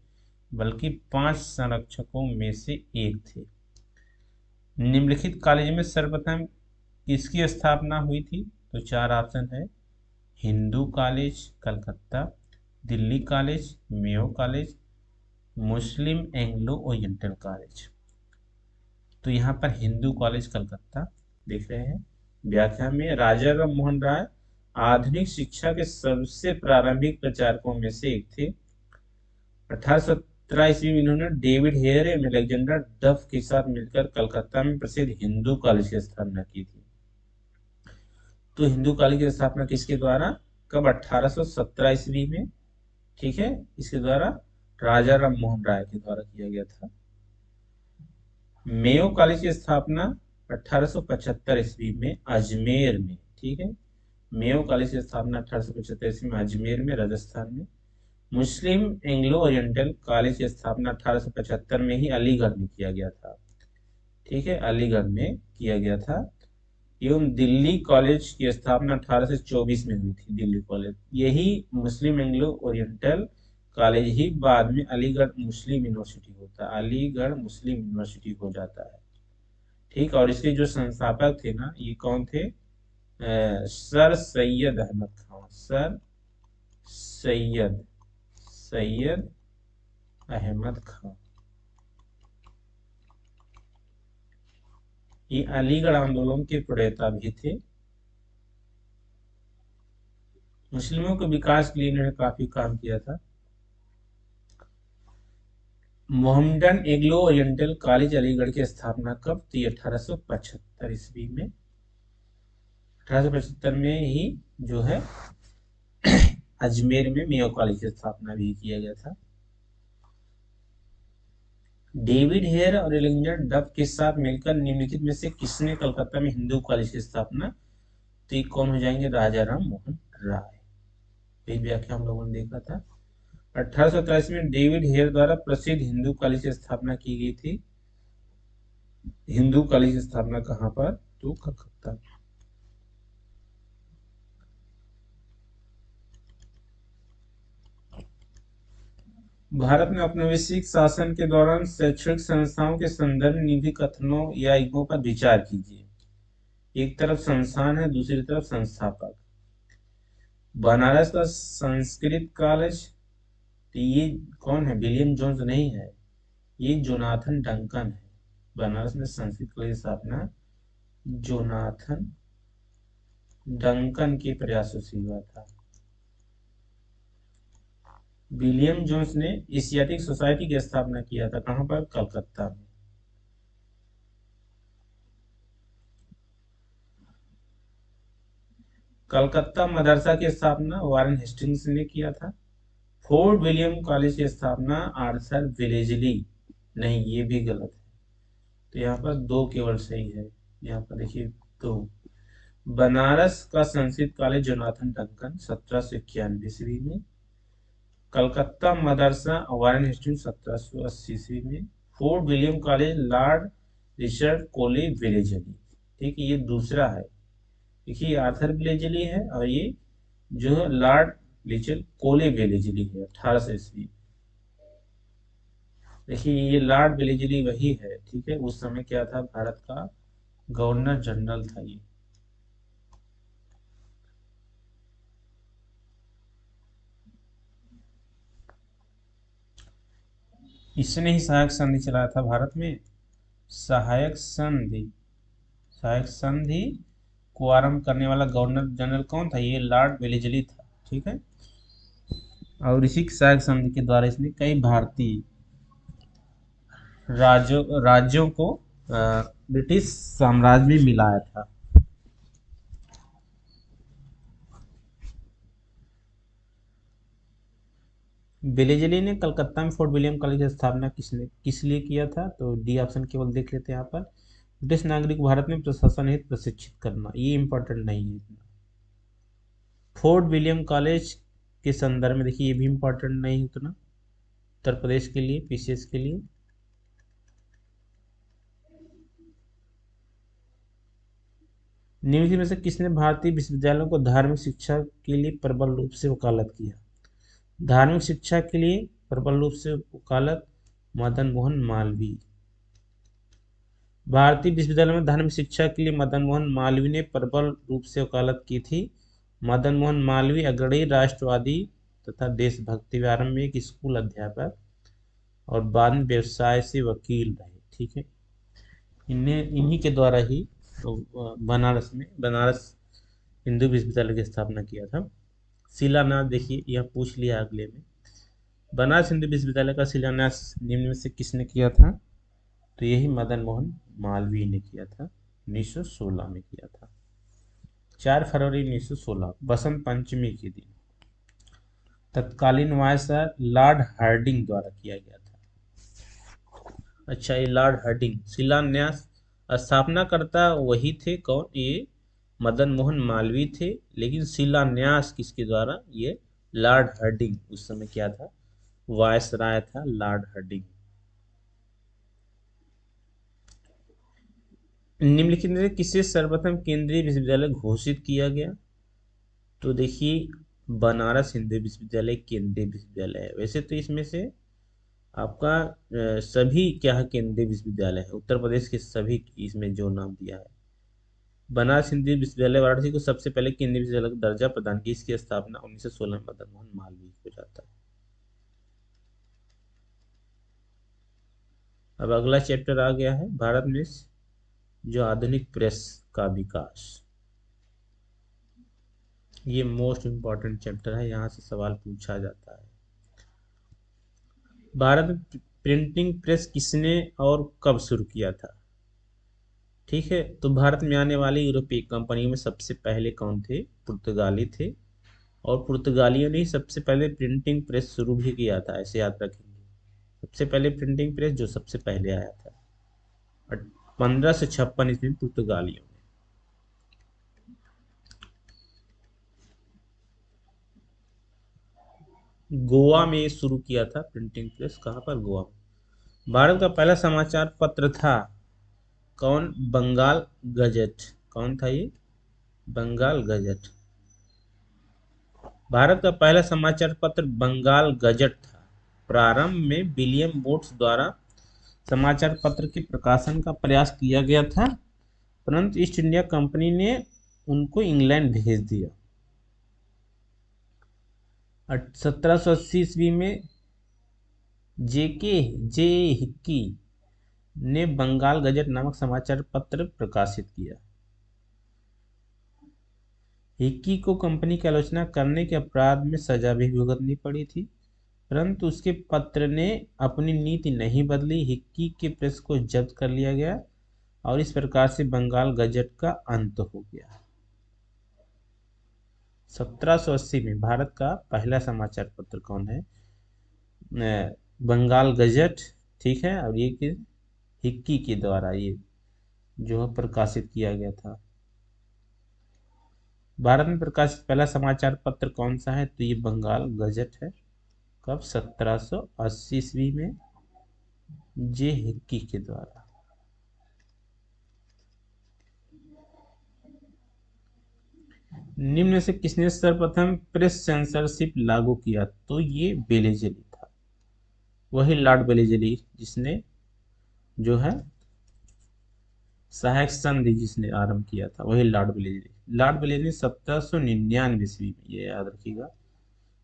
बल्कि 5 संरक्षकों में से एक थे। निम्नलिखित कॉलेज में सर्वप्रथम किसकी स्थापना हुई थी? तो 4 ऑप्शन है। Hindu College Calcutta, Delhi College, Mayo College, Muslim Anglo Oriental College. तो यहाँ पर हिंदू कॉलेज कलकत्ता देख रहे हैं। व्याख्या में राजा राम मोहन राय आधुनिक शिक्षा के सबसे प्रारंभिक प्रचारकों में से एक थे। 1817 ईस्वी में इन्होंने डेविड हेयर एवं अलेक्जेंडर डफ के साथ मिलकर कलकत्ता में प्रसिद्ध हिंदू कॉलेज की स्थापना की थी। तो हिंदू कॉलेज की स्थापना किसके द्वारा, कब? 1817 ईस्वी में, ठीक है, इसके द्वारा राजा राम मोहन राय के द्वारा किया गया था। मेयो कॉलेज की स्थापना 1875 ईस्वी में अजमेर में, ठीक है, मेयो कॉलेज की स्थापना 1875 ईस्वी में अजमेर में, राजस्थान में। मुस्लिम एंग्लो ओरिएंटल कॉलेज की स्थापना 1875 में ही अलीगढ़ में किया गया था, ठीक है, अलीगढ़ में किया गया था। एवं दिल्ली कॉलेज की स्थापना 1824 में हुई थी। दिल्ली कॉलेज, यही मुस्लिम एंग्लो ओरिएंटल कॉलेज ही बाद में अलीगढ़ मुस्लिम यूनिवर्सिटी होता है, अलीगढ़ मुस्लिम यूनिवर्सिटी हो जाता है। ठीक, और इसके जो संस्थापक थे ना, ये कौन थे? Sir Syed Ahmed Khan, sir Syed Syed Ahmed Khan. ये अलीगढ़ आंदोलन के प्रणेता भी थे। मुस्लिमों के विकास के लिए इन्होंने काफी काम किया था। Mohammedan Anglo Oriental college Aligarh की स्थापना कब? तो 1875 ईस्वी में, 1875 में ही जो है अजमेर में मेयो कॉलेज की स्थापना भी किया गया था। डेविड हेयर और एलेक्जेंडर डफ के साथ मिलकर निम्नलिखित में से किसने कलकत्ता में हिंदू कॉलेज की स्थापना? तो ये कौन हो जाएंगे? राजा राम मोहन राय। यही व्याख्या हम लोगों ने देखा था। 1883 में डेविड हेयर द्वारा प्रसिद्ध हिंदू कॉलेज की स्थापना की गई थी। हिंदू कॉलेज की स्थापना कहाँ पर? तो कलकत्ता। भारत में औपनिवेशिक शासन के दौरान शैक्षणिक संस्थाओं के संदर्भ में निम्नलिखित कथनों या युगों पर विचार कीजिए। एक तरफ संस्थान है, दूसरी तरफ संस्थापक। बनारस का संस्कृत कॉलेज, तो ये कौन है? विलियम जोन्स नहीं है, ये जोनाथन डंकन है। बनारस में संस्कृत कॉलेज की स्थापना जोनाथन डंकन के प्रयासों से हुआ था। विलियम जोन्स ने एशियाटिक सोसाइटी की स्थापना किया था, कहां पर? कलकत्ता में। कलकत्ता मदरसा की स्थापना वारेन हेस्टिंग्स ने किया था। फोर्ट विलियम कॉलेज की स्थापना आर्थर विलेजली, नहीं ये भी गलत है। तो यहाँ पर दो केवल सही है। यहाँ पर देखिए दो। बनारस का संस्कृत कॉलेज जोनाथन डंकन 1791 ईस्वी में। कलकत्ता मदरसा वारेन हेस्टिंग्स 1780 ईस्वी में। Fort William college Lord Richard कोले विलेजली। ठीक है, ये दूसरा है। देखिए आर्थर विलेजली है और ये जो है लॉर्ड रिचर्ड कोले विलेजली है, 1800 ईस्वी। देखिए ये लॉर्ड विलेजली वही है। ठीक है, उस समय क्या था? भारत का गवर्नर जनरल था ये। इसने ही सहायक संधि चलाया था भारत में। सहायक संधि, सहायक संधि को आरंभ करने वाला गवर्नर जनरल कौन था? ये लॉर्ड वेलेजली था। ठीक है, और इसी सहायक संधि के द्वारा इसने कई भारतीय राज्यों को ब्रिटिश साम्राज्य में मिलाया था। वेलेजली ने कलकत्ता में फोर्ट विलियम कॉलेज की स्थापना किस लिए किया था? तो डी ऑप्शन केवल देख लेते हैं यहाँ पर। ब्रिटिश नागरिक भारत में प्रशासन हित प्रशिक्षित करना, ये इंपॉर्टेंट नहीं है इतना। फोर्ट विलियम कॉलेज के संदर्भ में देखिए, ये भी इंपॉर्टेंट नहीं है उतना उत्तर प्रदेश के लिए, पीसीएस के लिए। निम्नलिखित में से किसने भारतीय विश्वविद्यालयों को धार्मिक शिक्षा के लिए प्रबल रूप से वकालत किया? धार्मिक शिक्षा के लिए प्रबल रूप से वकालत मदन मोहन मालवीय। भारतीय विश्वविद्यालय में धार्मिक शिक्षा के लिए मदन मोहन मालवीय ने प्रबल रूप से वकालत की थी। मदन मोहन मालवीय अग्रणी राष्ट्रवादी तथा देशभक्ति व आरंभ में एक स्कूल अध्यापक और बाद में व्यवसाय से वकील रहे। ठीक है, इन्हीं के द्वारा ही तो बनारस हिंदू विश्वविद्यालय की स्थापना किया था। शिलान्यास देखिए, यह पूछ लिया अगले में। बनारस हिंदू विश्वविद्यालय का शिलान्यास निम्न में से किसने किया था? तो यही मदन मोहन मालवीय ने किया था, 1916 में किया था। 4 फरवरी 1916 बसंत पंचमी के दिन तत्कालीन वायसराय लॉर्ड हार्डिंग द्वारा किया गया था। अच्छा, ये लॉर्ड हार्डिंग शिलान्यास स्थापनाकर्ता वही थे, कौन? ये मदन मोहन मालवीय थे, लेकिन शिलान्यास किसके द्वारा? ये लॉर्ड हार्डिंग, उस समय क्या था? वायसराय था लॉर्ड हार्डिंग। निम्नलिखित में से किसे सर्वप्रथम केंद्रीय विश्वविद्यालय घोषित किया गया? तो देखिए, बनारस हिंदू विश्वविद्यालय केंद्रीय विश्वविद्यालय है। वैसे तो इसमें से आपका सभी क्या है, केंद्रीय विश्वविद्यालय है। उत्तर प्रदेश के सभी इसमें जो नाम दिया है। बनारस हिंदू विश्वविद्यालय वाराणसी को सबसे पहले केंद्रीय विश्वविद्यालय का दर्जा प्रदान किया। इसकी स्थापना 1916 में मदन मोहन मालवीय को जाता है। अब अगला चैप्टर आ गया है भारत में जो आधुनिक प्रेस का विकास। ये मोस्ट इंपॉर्टेंट चैप्टर है, यहाँ से सवाल पूछा जाता है। भारत में प्रिंटिंग प्रेस किसने और कब शुरू किया था? ठीक है, तो भारत में आने वाली यूरोपीय कंपनियों में सबसे पहले कौन थे? पुर्तगाली थे। और पुर्तगालियों ने ही सबसे पहले प्रिंटिंग प्रेस शुरू भी किया था, ऐसे याद रखेंगे। सबसे पहले प्रिंटिंग प्रेस जो सबसे पहले आया था 1556 ईस्वी में पुर्तगालियों ने। गोवा में शुरू किया था प्रिंटिंग प्रेस। कहाँ पर? गोवा में। भारत का पहला समाचार पत्र था कौन? बंगाल गजट। कौन था ये? बंगाल गजट। भारत का पहला समाचार पत्र बंगाल गजट था। प्रारंभ में विलियम वोट्स द्वारा समाचार पत्र के प्रकाशन का प्रयास किया गया था, परंतु ईस्ट इंडिया कंपनी ने उनको इंग्लैंड भेज दिया। 1780 ईस्वी में जे हिक्की ने बंगाल गजट नामक समाचार पत्र प्रकाशित किया। हिक्की को कंपनी की आलोचना करने के अपराध में सजा भी भुगतनी पड़ी थी, परंतु उसके पत्र ने अपनी नीति नहीं बदली। हिक्की के प्रेस को जब्त कर लिया गया और इस प्रकार से बंगाल गजट का अंत हो गया। 1780 में भारत का पहला समाचार पत्र कौन है? बंगाल गजट। ठीक है, और ये हिक्की के द्वारा ये जो है प्रकाशित किया गया था। भारत में प्रकाशित पहला समाचार पत्र कौन सा है? तो ये बंगाल गजट है। कब? 1780 ईस्वी में जे हिक्की के द्वारा। निम्न से किसने सर्वप्रथम प्रेस सेंसरशिप लागू किया? तो ये बेलेजली था। वही लॉर्ड बेलेजली जिसने जो है सहायक संधि जिसने आरंभ किया था, वही लॉर्ड बेलेजली। लॉर्ड बेलेजली 1799 ईस्वी में, ये याद रखिएगा,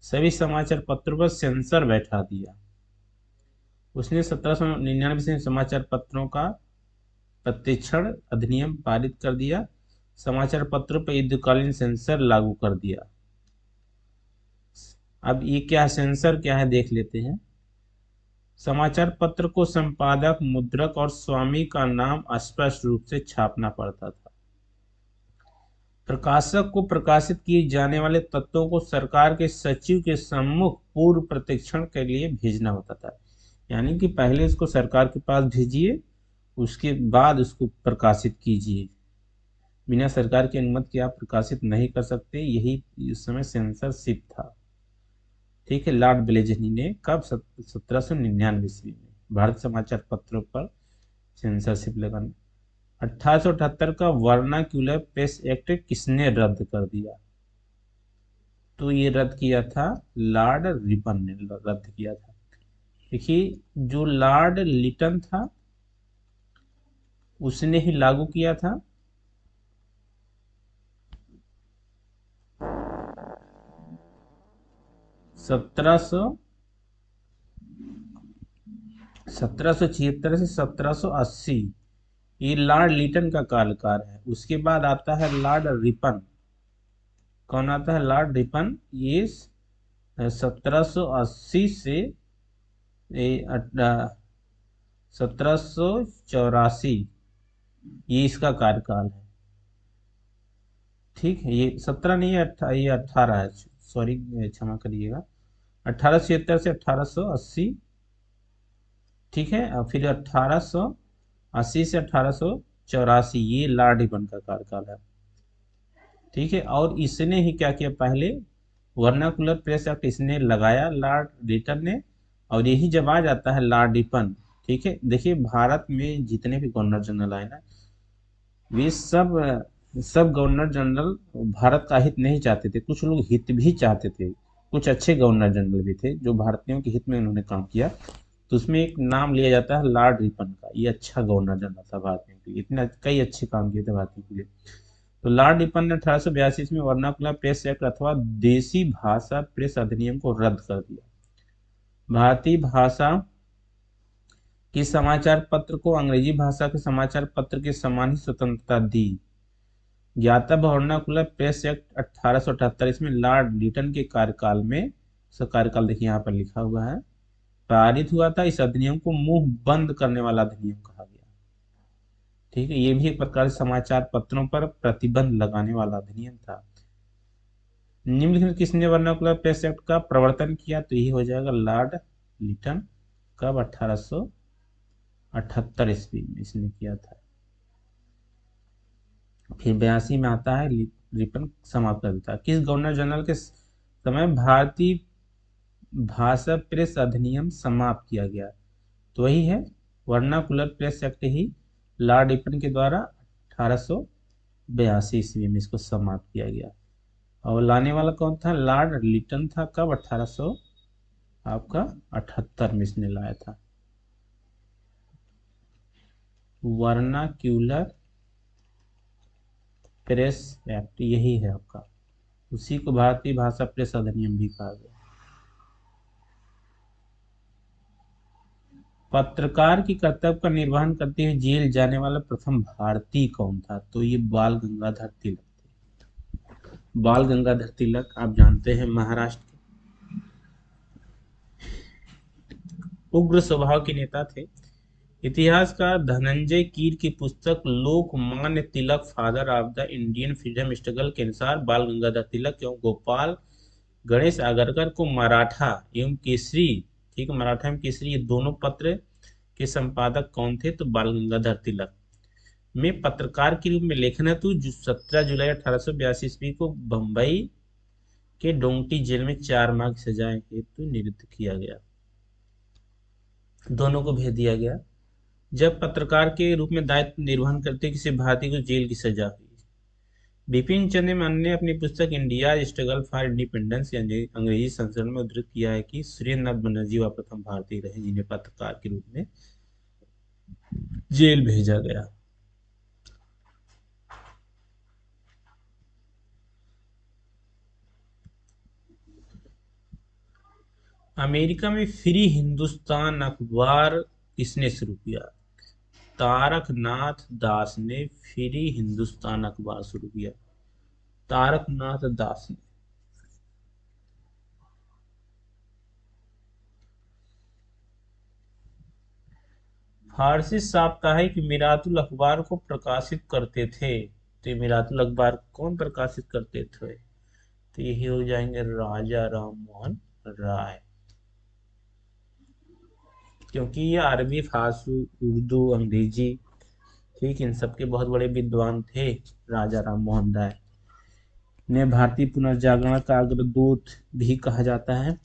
सभी समाचार पत्रों पर सेंसर बैठा दिया। उसने 1799 से समाचार पत्रों का प्रत्यक्षण अधिनियम पारित कर दिया। समाचार पत्रों पर युद्धकालीन सेंसर लागू कर दिया। अब ये क्या सेंसर क्या है देख लेते हैं। समाचार पत्र को संपादक, मुद्रक और स्वामी का नाम स्पष्ट रूप से छापना पड़ता था। प्रकाशक को प्रकाशित किए जाने वाले तत्वों को सरकार के सचिव के सम्मुख पूर्व प्रशिक्षण के लिए भेजना होता था। यानी कि पहले इसको सरकार के पास भेजिए, उसके बाद उसको प्रकाशित कीजिए। बिना सरकार की अनुमति के आप प्रकाशित नहीं कर सकते। यही उस समय सेंसरशिप था। ठीक है, लॉर्ड बेलेजली ने कब? 1799 ईस्वी में भारत समाचार पत्रों पर सेंसरशिप लगाना। 1878 का वर्नाक्यूलर प्रेस एक्ट किसने रद्द कर दिया? तो ये रद्द किया था लॉर्ड रिपन ने रद्द किया था। देखिए, जो लॉर्ड लिटन था उसने ही लागू किया था। सत्रह सौ छिहत्तर से 1780 ये लॉर्ड लिटन का कार्यकाल है। उसके बाद आता है लॉर्ड रिपन। कौन आता है? Lord Ripon. ये 1780 से 1784 ये इसका कार्यकाल है। ठीक है, ये 17 नहीं है, ये 18 है। सॉरी, क्षमा करिएगा। 1876 से 1880। ठीक है, और फिर 1880 से 1884 ये लॉर्ड रिपन का कार्यकाल है। ठीक है, और इसने ही क्या किया? पहले वर्नाकुलर प्रेस एक्ट इसने लगाया, लॉर्ड रिटन ने। और यही जब आ जाता है लॉर्ड रिपन। ठीक है, देखिए भारत में जितने भी गवर्नर जनरल आए ना, वे सब गवर्नर जनरल भारत का हित नहीं चाहते थे, कुछ लोग हित भी चाहते थे। कुछ अच्छे गवर्नर जनरल भी थे जो भारतीयों के हित में उन्होंने काम किया। तो उसमें एक नाम लिया जाता है लॉर्ड रिपन का। ये अच्छा गवर्नर जनरल था भारतीयों के लिए, इतने कई अच्छे काम किए थे भारतीयों के लिए। तो लॉर्ड रिपन ने 1882 में वर्नाकुलर प्रेस एक्ट अथवा देसी भाषा प्रेस अधिनियम को रद्द कर दिया। भारतीय भाषा के समाचार पत्र को अंग्रेजी भाषा के समाचार पत्र के समान ही स्वतंत्रता दी। ज्ञाता वर्नाकुलर प्रेस एक्ट 1878 इसमें लॉर्ड लिटन के कार्यकाल में, इसका कार्यकाल देखिए यहाँ पर लिखा हुआ है, पारित हुआ था। इस अधिनियम को मुंह बंद करने वाला अधिनियम कहा गया। ठीक है, ये भी एक प्रकार से समाचार पत्रों पर प्रतिबंध लगाने वाला अधिनियम था। निम्नलिखित किसने वर्नाकुलर प्रेस एक्ट का प्रवर्तन किया? तो यही हो जाएगा लॉर्ड लिटन। कब? 1878 ईस्वी में इसने किया था। फिर 82 में आता है रिपन समाप्त कर देता है। किस गवर्नर जनरल के समय भारतीय भाषा प्रेस अधिनियम समाप्त किया गया? तो वही है वर्नाकुलर प्रेस एक्ट ही लॉर्ड रिपन के द्वारा 1882 ईस्वी में इसको समाप्त किया गया। और लाने वाला कौन था? लॉर्ड लिटन था। कब? 1800 आपका 78 में इसने लाया था वर्नाक्यूलर प्रेस एक्ट। यही है आपका, उसी को भारतीय भाषा प्रेस अधिनियम भी कहा गया। पत्रकार की कर्तव्य का निर्वहन करते हुए जेल जाने वाला प्रथम भारतीय कौन था? तो ये बाल गंगाधर तिलक थे। बाल गंगाधर तिलक आप जानते हैं महाराष्ट्र के उग्र स्वभाव के नेता थे। इतिहासकार धनंजय कीर की पुस्तक Lokmanya Tilak father of the Indian freedom struggle के अनुसार बाल गंगाधर तिलक एवं गोपाल गणेश आगरकर को मराठा एवं केसरी, ठीक है, मराठा एवं केसरी ये दोनों पत्र के संपादक कौन थे? तो बाल गंगाधर तिलक। में पत्रकार के रूप में लेखन हेतु 17 जुलाई 1882 ईस्वी को बंबई के डोंगटी जेल में 4 माह की सजा हेतु नियुक्त किया गया। दोनों को भेज दिया गया जब पत्रकार के रूप में दायित्व निर्वहन करते किसी भारतीय को जेल की सजा हुई। बिपिन चंद्र मान ने अपनी पुस्तक इंडिया स्ट्रगल फॉर इंडिपेंडेंस के अंग्रेजी संस्करण में उद्धृत किया है कि सुरेंद्रनाथ बनर्जी वह प्रथम भारतीय रहे जिन्हें पत्रकार के रूप में जेल भेजा गया। अमेरिका में फ्री हिंदुस्तान अखबार किसने शुरू किया? तारकनाथ दास ने फ्री हिंदुस्तान अखबार शुरू किया। तारकनाथ दास ने। फारसी साप्ताहिक मिरातुल अखबार को प्रकाशित करते थे। तो ये मिरातुल अखबार कौन प्रकाशित करते थे? तो यही हो जाएंगे राजा राम मोहन राय। क्योंकि ये अरबी, फारसी, उर्दू, अंग्रेजी, ठीक, इन सब के बहुत बड़े विद्वान थे। राजा राम मोहन राय ने भारतीय पुनर्जागरण का अग्रदूत भी कहा जाता है।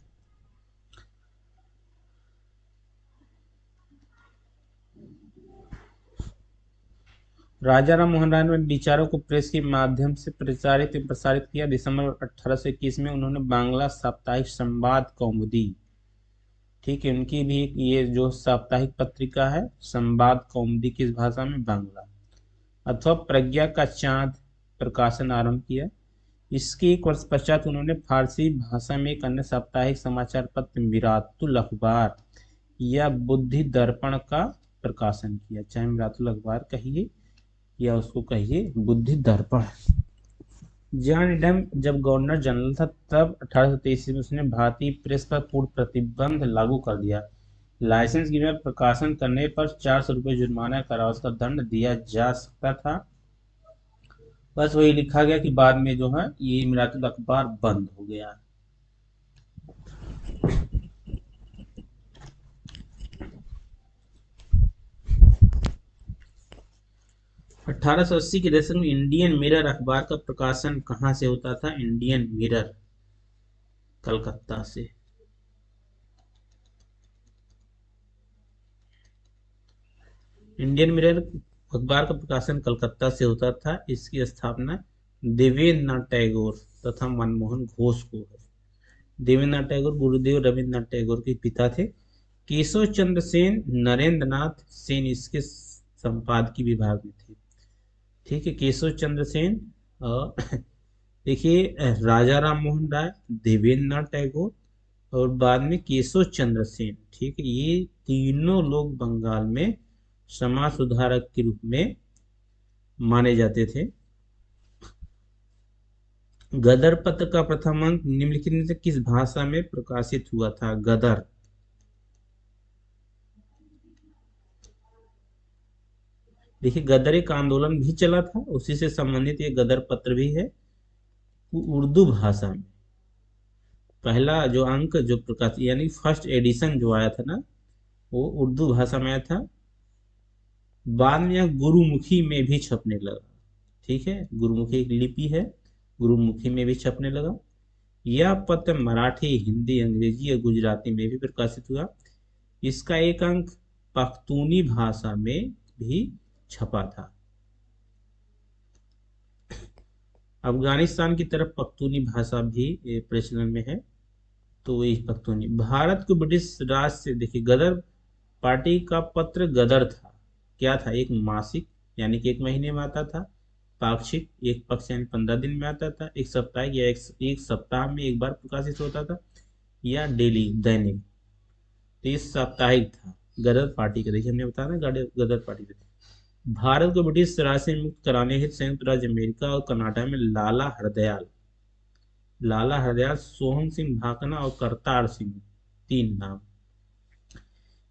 राजा राम मोहन राय ने विचारों को प्रेस के माध्यम से प्रचारित एवं प्रसारित किया। दिसंबर 1821 में उन्होंने बांग्ला साप्ताहिक संवाद कौमुदी, ठीक है, उनकी भी एक ये जो साप्ताहिक पत्रिका है संवाद कौमुदी, किस भाषा में? बांग्ला, अथवा प्रज्ञा का चांद प्रकाशन आरंभ किया। इसके एक वर्ष पश्चात उन्होंने फारसी भाषा में एक अन्य साप्ताहिक समाचार पत्र मिरातुल अखबार या बुद्धि दर्पण का प्रकाशन किया। चाहे मिरातुल अखबार कहिए या उसको कहिए बुद्धि दर्पण। जॉन एडम जब गवर्नर जनरल था तब 1823 में उसने भारतीय प्रेस पर पूर्ण प्रतिबंध लागू कर दिया। लाइसेंस के बिना प्रकाशन करने पर 400 रुपये जुर्माना, कारावास का दंड दिया जा सकता था। बस वही लिखा गया कि बाद में जो है ये मिरातुल अखबार बंद हो गया। 1880 के दशक में इंडियन मिरर अखबार का प्रकाशन कहाँ से होता था? इंडियन मिरर कलकत्ता से। इंडियन मिरर अखबार का प्रकाशन कलकत्ता से होता था। इसकी स्थापना देवेंद्रनाथ टैगोर तथा मनमोहन घोष को है। देवेंद्रनाथ टैगोर गुरुदेव रविन्द्रनाथ टैगोर के पिता थे। केशव चंद्र सेन, नरेंद्र नाथ सेन इसके संपादकीय विभाग में थे। ठीक है, केशव चंद्र सेन और देखिए राजा राम मोहन राय, देवेंद्र नाथ टैगोर और बाद में केशव चंद्र सेन। ठीक है, ये तीनों लोग बंगाल में समाज सुधारक के रूप में माने जाते थे। गदर पत्र का प्रथम अंक निम्नलिखित में से किस भाषा में प्रकाशित हुआ था? गदर, देखिए गदर एक आंदोलन भी चला था, उसी से संबंधित ये गदर पत्र भी है, उर्दू भाषा में। पहला जो अंक जो प्रकाश यानी फर्स्ट एडिशन जो आया था ना, वो उर्दू भाषा में आया था। बाद में यह गुरुमुखी में भी छपने लगा। ठीक है, गुरुमुखी एक लिपि है, गुरुमुखी में भी छपने लगा। यह पत्र मराठी, हिंदी, अंग्रेजी और गुजराती में भी प्रकाशित हुआ। इसका एक अंक पख्तूनी भाषा में भी छपा था। अफगानिस्तान की तरफ पख्तूनी भाषा भी प्रचलन में है, तो ये पख्तूनी। भारत को ब्रिटिश राज से, देखिए गदर पार्टी का पत्र गदर था, क्या था? एक मासिक यानी कि एक महीने में आता था, पाक्षिक एक पक्ष यानी 15 दिन में आता था, एक साप्ताहिक या एक सप्ताह में एक बार प्रकाशित होता था, या डेली दैनिक। तो ये साप्ताहिक था गदर पार्टी का। देखिए हमने बताया ना गदर पार्टी का। भारत को ब्रिटिश राज से मुक्त कराने हेतु संयुक्त राज्य अमेरिका और कनाडा में लाला हरदयाल, सोहन सिंह भाकना और करतार सिंह, तीन नाम,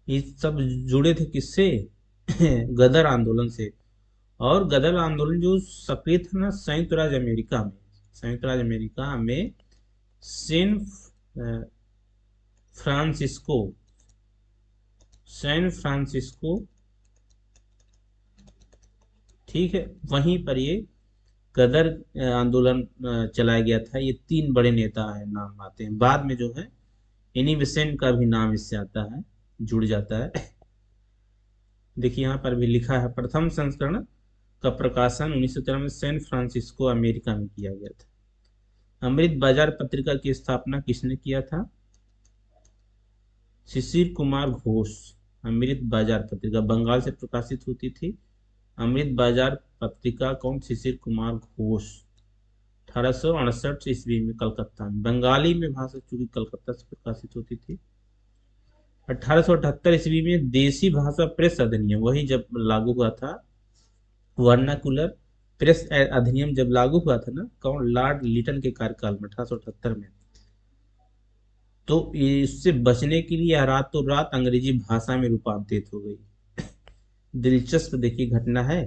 ये सब जुड़े थे किससे? गदर आंदोलन से। और गदर आंदोलन जो सक्रिय था ना संयुक्त राज्य अमेरिका में, संयुक्त राज्य अमेरिका में सैन फ्रांसिस्को, सैन फ्रांसिस्को, ठीक है, वहीं पर ये गदर आंदोलन चलाया गया था। ये तीन बड़े नेता है, नाम आते हैं बाद में जो है। एनी बेसेंट का भी नाम इससे आता है, जुड़ जाता है। देखिए यहाँ पर भी लिखा है, प्रथम संस्करण का प्रकाशन 1913 में सैन फ्रांसिस्को अमेरिका में किया गया था। अमृत बाजार पत्रिका की स्थापना किसने किया था? शिशिर कुमार घोष। अमृत बाजार पत्रिका बंगाल से प्रकाशित होती थी। अमृत बाजार पत्रिका कौन? शिशिर कुमार घोष। 1868 ईस्वी में कलकत्ता में, बंगाली में भाषा चूंकि कलकत्ता से प्रकाशित होती थी। 1878 ईस्वी में देसी भाषा प्रेस अधिनियम, वही जब लागू हुआ था, वर्नाकुलर प्रेस अधिनियम जब लागू हुआ था ना, कौन? लॉर्ड लिटन के कार्यकाल में 1878 में। तो इससे बचने के लिए यह रातों रात अंग्रेजी भाषा में रूपांतरित हो गई। दिलचस्प देखिए घटना है।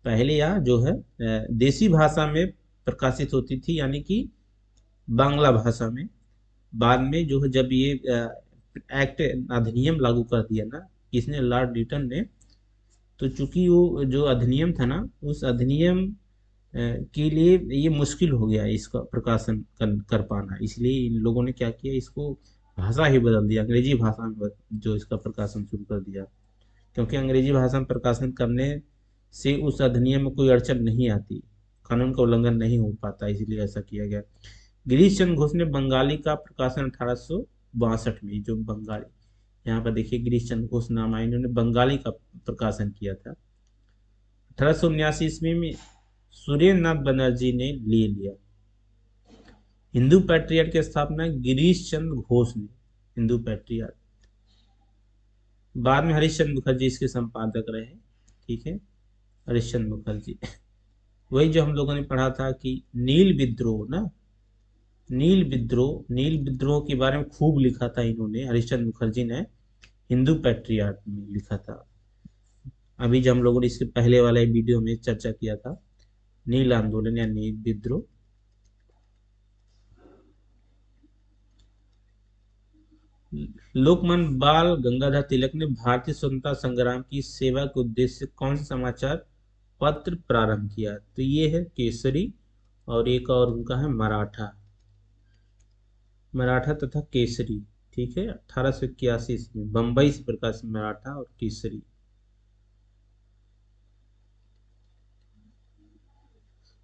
पहले यह जो है देसी भाषा में प्रकाशित होती थी, यानी कि बांग्ला भाषा में। बाद में जो है जब ये एक्ट अधिनियम लागू कर दिया ना, किसने? लॉर्ड लिटन ने। तो चूंकि वो जो अधिनियम था ना, उस अधिनियम के लिए ये मुश्किल हो गया इसका प्रकाशन कर पाना, इसलिए इन लोगों ने क्या किया, इसको भाषा ही बदल दिया, अंग्रेजी भाषा में जो इसका प्रकाशन शुरू कर दिया। क्योंकि अंग्रेजी भाषा में प्रकाशन करने से उस अधिनियम में कोई अड़चन नहीं आती, कानून का उल्लंघन नहीं हो पाता, इसलिए ऐसा किया गया। गिरीश चंद्र घोष ने बंगाली का प्रकाशन 1862 में, जो बंगाली, यहाँ पर देखिए गिरीश चंद्र घोष नाम आए, इन्होंने बंगाली का प्रकाशन किया था। 1879 ईस्वी में सुरेंद्र नाथ बनर्जी ने ले लिया। हिंदू पैट्रियट की स्थापना गिरीश चंद्र घोष ने, हिंदू पैट्रियट। बाद में हरिश्चंद्र मुखर्जी इसके संपादक रहे। ठीक है, हरिश्चंद्र मुखर्जी। वही जो हम लोगों ने पढ़ा था कि नील विद्रोह ना, नील विद्रोह के बारे में खूब लिखा था इन्होंने, हरिश्चंद्र मुखर्जी ने हिंदू पैट्रियट में लिखा था। अभी जो हम लोगों ने इसके पहले वाले वीडियो में चर्चा किया था, नील आंदोलन या नील विद्रोह। लोकमान्य बाल गंगाधर तिलक ने भारतीय स्वतंत्रता संग्राम की सेवा के उद्देश्य से कौन सा समाचार पत्र प्रारंभ किया? तो ये है केसरी, और एक और उनका है मराठा, मराठा तथा केसरी। ठीक है, 1881 में बंबई से प्रकाशित मराठा और केसरी।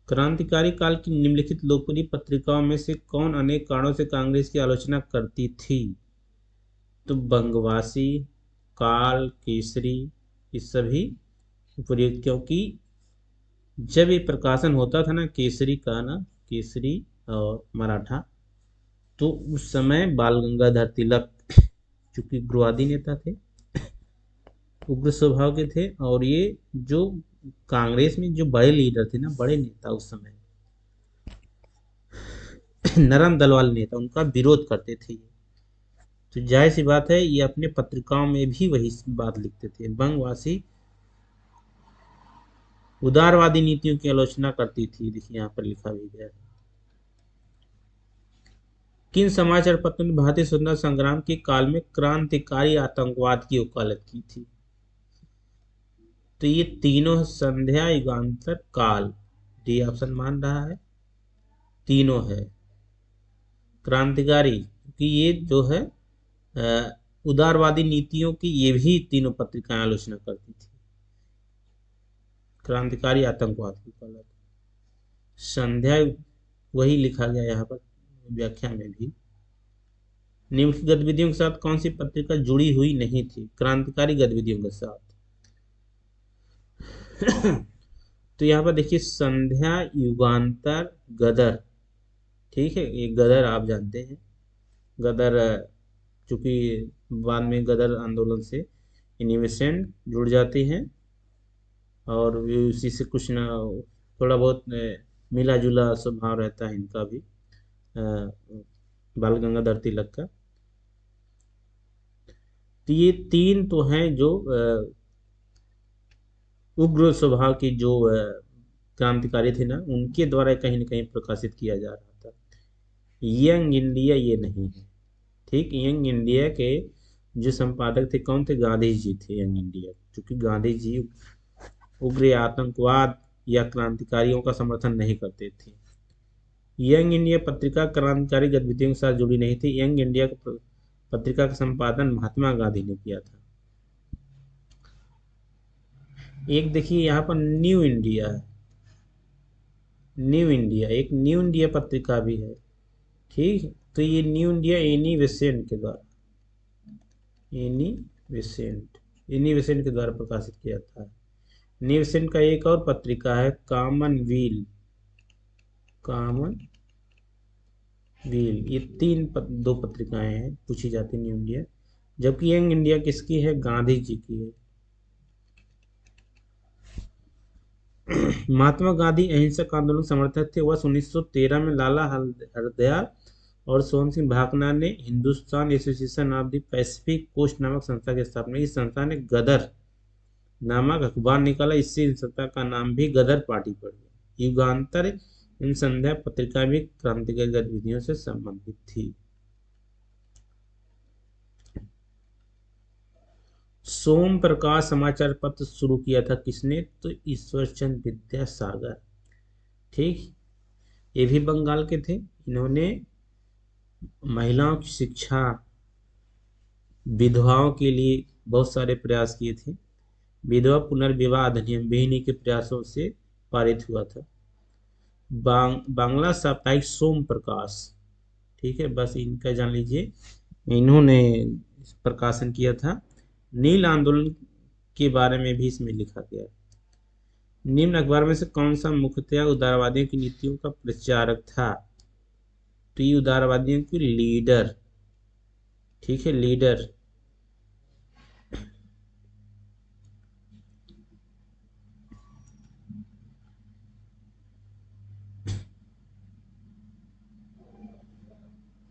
क्रांतिकारी काल की निम्नलिखित लोकप्रिय पत्रिकाओं में से कौन अनेक कारणों से कांग्रेस की आलोचना करती थी? तो बंगवासी, काल, केसरी, ये सभी उपयुक्त, क्योंकि जब ये प्रकाशन होता था ना केसरी का ना, केसरी और मराठा, तो उस समय बाल गंगाधर तिलक चूंकि उग्रवादी नेता थे, उग्र स्वभाव के थे, और ये जो कांग्रेस में जो बड़े लीडर थे ना, बड़े नेता उस समय नरम दल वाले नेता, उनका विरोध करते थे ये। तो जाहिर सी बात है ये अपने पत्रिकाओं में भी वही बात लिखते थे। बंगवासी उदारवादी नीतियों की आलोचना करती थी, देखिए यहाँ पर लिखा भी गया है। किन समाचार पत्रों ने भारतीय स्वतंत्रता संग्राम के काल में क्रांतिकारी आतंकवाद की वकालत की थी? तो ये तीनों संध्या, युगांतर, काल, डी ऑप्शन मान रहा है, तीनों है। क्रांतिकारी क्योंकि ये जो है उदारवादी नीतियों की ये भी तीनों पत्रिकाएं आलोचना करती थी। क्रांतिकारी आतंकवाद की वकालत, संध्या वही लिखा गया यहाँ पर व्याख्या में भी। निम्नलिखित गतिविधियों के साथ कौन सी पत्रिका जुड़ी हुई नहीं थी क्रांतिकारी गतिविधियों के साथ? तो यहाँ पर देखिए संध्या, युगांतर, गदर, ठीक है, ये गदर आप जानते हैं। गदर चूंकि बाद में गदर आंदोलन से इनिवेसेंट जुड़ जाते हैं और उसी से कुछ ना थोड़ा बहुत मिला जुला स्वभाव रहता है इनका भी, बाल गंगाधर तिलक का। तो ये तीन तो हैं जो उग्र स्वभाव की जो क्रांतिकारी थे ना, उनके द्वारा कहीं ना कहीं प्रकाशित किया जा रहा था। यंग इंडिया ये नहीं है, ठीक। यंग इंडिया के जो संपादक थे कौन थे? गांधी जी थे यंग इंडिया, क्योंकि गांधी जी उग्र आतंकवाद या क्रांतिकारियों का समर्थन नहीं करते थे। यंग इंडिया पत्रिका क्रांतिकारी गतिविधियों के साथ जुड़ी नहीं थी। यंग इंडिया पत्रिका का संपादन महात्मा गांधी ने किया था। एक देखिए यहाँ पर न्यू इंडिया है, न्यू इंडिया, एक न्यू इंडिया पत्रिका भी है, ठीक। तो ये न्यू इंडिया एनी बेसेंट के द्वारा, एनी बेसेंट, एनी बेसेंट के द्वारा प्रकाशित किया था। न्यू बेसेंट का एक और पत्रिका है कॉमनवील, कॉमन व्हील, ये दो पत्रिकाएं हैं पूछी जाती न्यू इंडिया। जबकि यंग इंडिया किसकी है? गांधी जी की है। महात्मा गांधी अहिंसक आंदोलन समर्थक थे। वर्ष 1913 में लाला हरदयाल और सोहन सिंह भाकना ने Hindustan Association of the Pacific Coast नामक संस्था की स्थापना की। इस संस्था ने गदर नामक अखबार निकाला, इससे इन संस्था का नाम भी गदर पार्टी पड़ गया। युगांतर इन संध्या पत्रिका भी क्रांतिकारी गतिविधियों से संबंधित थी। सोम प्रकाश समाचार पत्र शुरू किया था किसने? तो ईश्वरचंद विद्यासागर, ठीक। ये भी बंगाल के थे। इन्होंने महिलाओं की शिक्षा, विधवाओं के लिए बहुत सारे प्रयास किए थे। विधवा पुनर्विवाह अधिनियम भी इन्हीं के प्रयासों से पारित हुआ था। बांग्ला साप्ताहिक सोम प्रकाश, ठीक है, बस इनका जान लीजिए, इन्होंने प्रकाशन किया था। नील आंदोलन के बारे में भी इसमें लिखा गया है। निम्न अखबार में से कौन सा मुख्यतया उदारवादियों की नीतियों का प्रचारक था? तो ये उदारवादियों की लीडर, ठीक है, लीडर।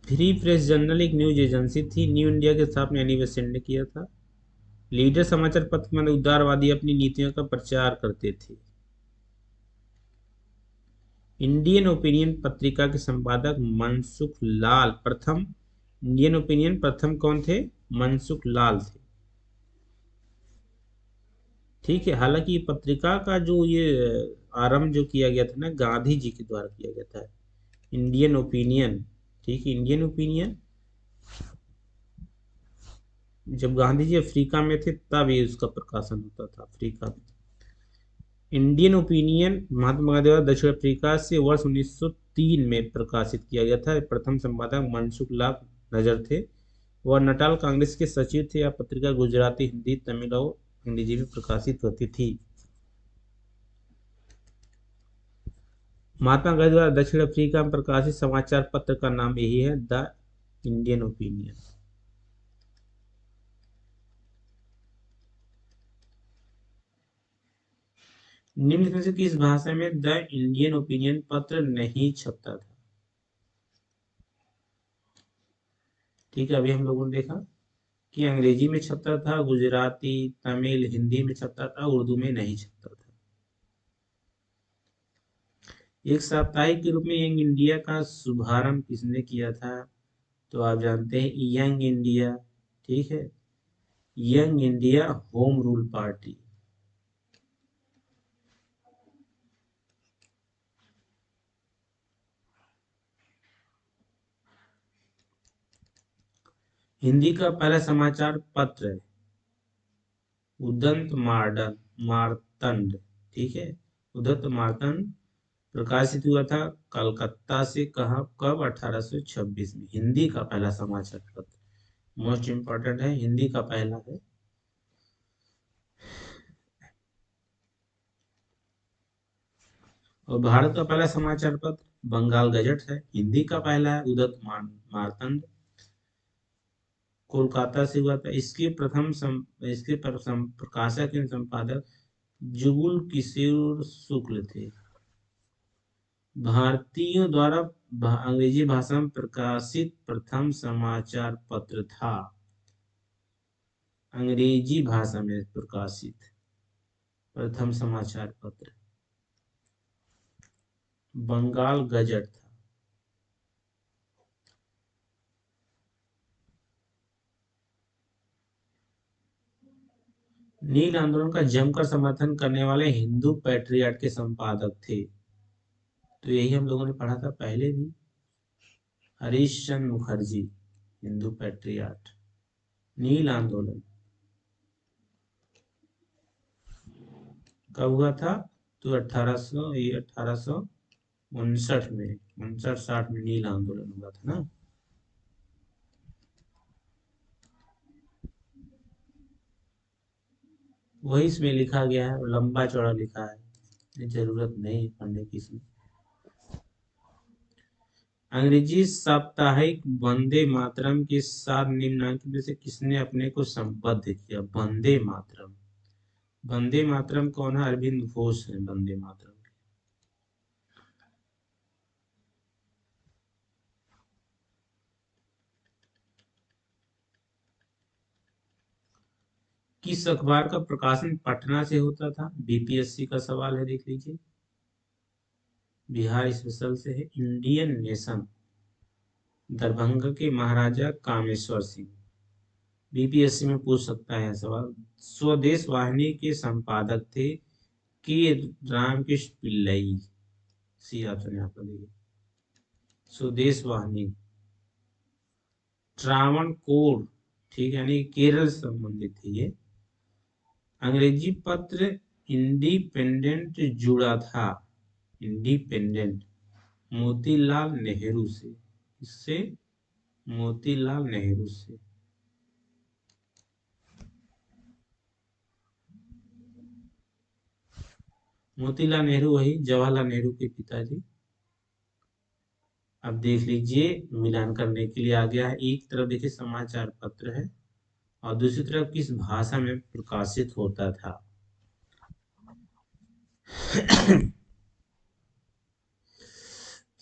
फ्री प्रेस जर्नल एक न्यूज एजेंसी थी। न्यू इंडिया की स्थापना एनी बेसेंट ने किया था। लीडर समाचार पत्र में उदारवादी अपनी नीतियों का प्रचार करते थे। इंडियन ओपिनियन पत्रिका के संपादक मनसुख लाल प्रथम, इंडियन ओपिनियन प्रथम कौन थे? मनसुख लाल थे, ठीक है। हालांकि ये पत्रिका का जो ये आरंभ जो किया गया था ना, गांधी जी के द्वारा किया गया था। इंडियन ओपिनियन, ठीक है, इंडियन ओपिनियन जब गांधी जी अफ्रीका में थे तब ये उसका प्रकाशन होता था, अफ्रीका में। इंडियन ओपिनियन महात्मा गांधी द्वारा दक्षिण अफ्रीका से वर्ष 1903 में प्रकाशित किया गया था। प्रथम संपादक मनसुख लाल नजर थे। वह नटाल कांग्रेस के सचिव थे। यह पत्रिका गुजराती, हिंदी, तमिल और अंग्रेजी में प्रकाशित होती थी। महात्मा गांधी द्वारा दक्षिण अफ्रीका में प्रकाशित समाचार पत्र का नाम यही है, द इंडियन ओपिनियन। निम्न में से किस भाषा में द इंडियन ओपिनियन पत्र नहीं छपता था? ठीक है, अभी हम लोगों ने देखा कि अंग्रेजी में छपता था, गुजराती, तमिल, हिंदी में छपता था, उर्दू में नहीं छपता था। एक साप्ताहिक के रूप में यंग इंडिया का शुभारंभ किसने किया था? तो आप जानते हैं यंग इंडिया, ठीक है, young India home rule party. Hindi का पहला समाचार पत्र उदंत मार्तंड, ठीक है, उदंत मार्तंड प्रकाशित हुआ था कलकत्ता से। कब? 1826 में। हिंदी का पहला समाचार पत्र, मोस्ट इंपॉर्टेंट है, हिंदी का पहला है। और भारत का पहला समाचार पत्र बंगाल गजट है, हिंदी का पहला है, उदंत मार्तंड, कोलकाता से हुआ था। इसके प्रकाशक एवं संपादक जुगुल किशोर शुक्ल थे। भारतीयों द्वारा अंग्रेजी भाषा में प्रकाशित प्रथम समाचार पत्र था, अंग्रेजी भाषा में प्रकाशित प्रथम समाचार पत्र बंगाल गजट था। नील आंदोलन का जमकर समर्थन करने वाले हिंदू पैट्रियट के संपादक थे, तो यही हम लोगों ने पढ़ा था पहले भी, हरीश चंद्र मुखर्जी, हिंदू पैट्रियट। नील आंदोलन कब हुआ था? तो 1859 में, 59-60 में नील आंदोलन हुआ था ना। वही इसमें लिखा गया है, लंबा चौड़ा लिखा है, जरूरत नहीं पढ़ने की इसमें। अंग्रेजी साप्ताहिक वंदे मातरम के साथ निम्नलिखित में से किसने अपने को संबद्ध किया? वंदे मातरम, वंदे मातरम कौन है? अरविंद घोष है वंदे मातरम। किस अखबार का प्रकाशन पटना से होता था? बीपीएससी का सवाल है, देख लीजिए। बिहार स्पेशल से है, इंडियन नेशन, दरभंगा के महाराजा कामेश्वर सिंह। बीपीएससी में पूछ सकता है सवाल। स्वदेश वाहिनी के संपादक थे के रामकृष्ण पिल्लई। सी ऑप्शन यहाँ पर देखिए, स्वदेश वाहिनी त्रावणकोर, ठीक है, यानी केरल से संबंधित थी ये। अंग्रेजी पत्र इंडिपेंडेंट जुड़ा था, इंडिपेंडेंट, मोतीलाल नेहरू से। इससे मोतीलाल नेहरू से। मोतीलाल नेहरू वही जवाहरलाल नेहरू के पिताजी। अब देख लीजिए, मिलान करने के लिए आ गया है। एक तरफ देखिए समाचार पत्र है और दूसरी तरफ किस भाषा में प्रकाशित होता था।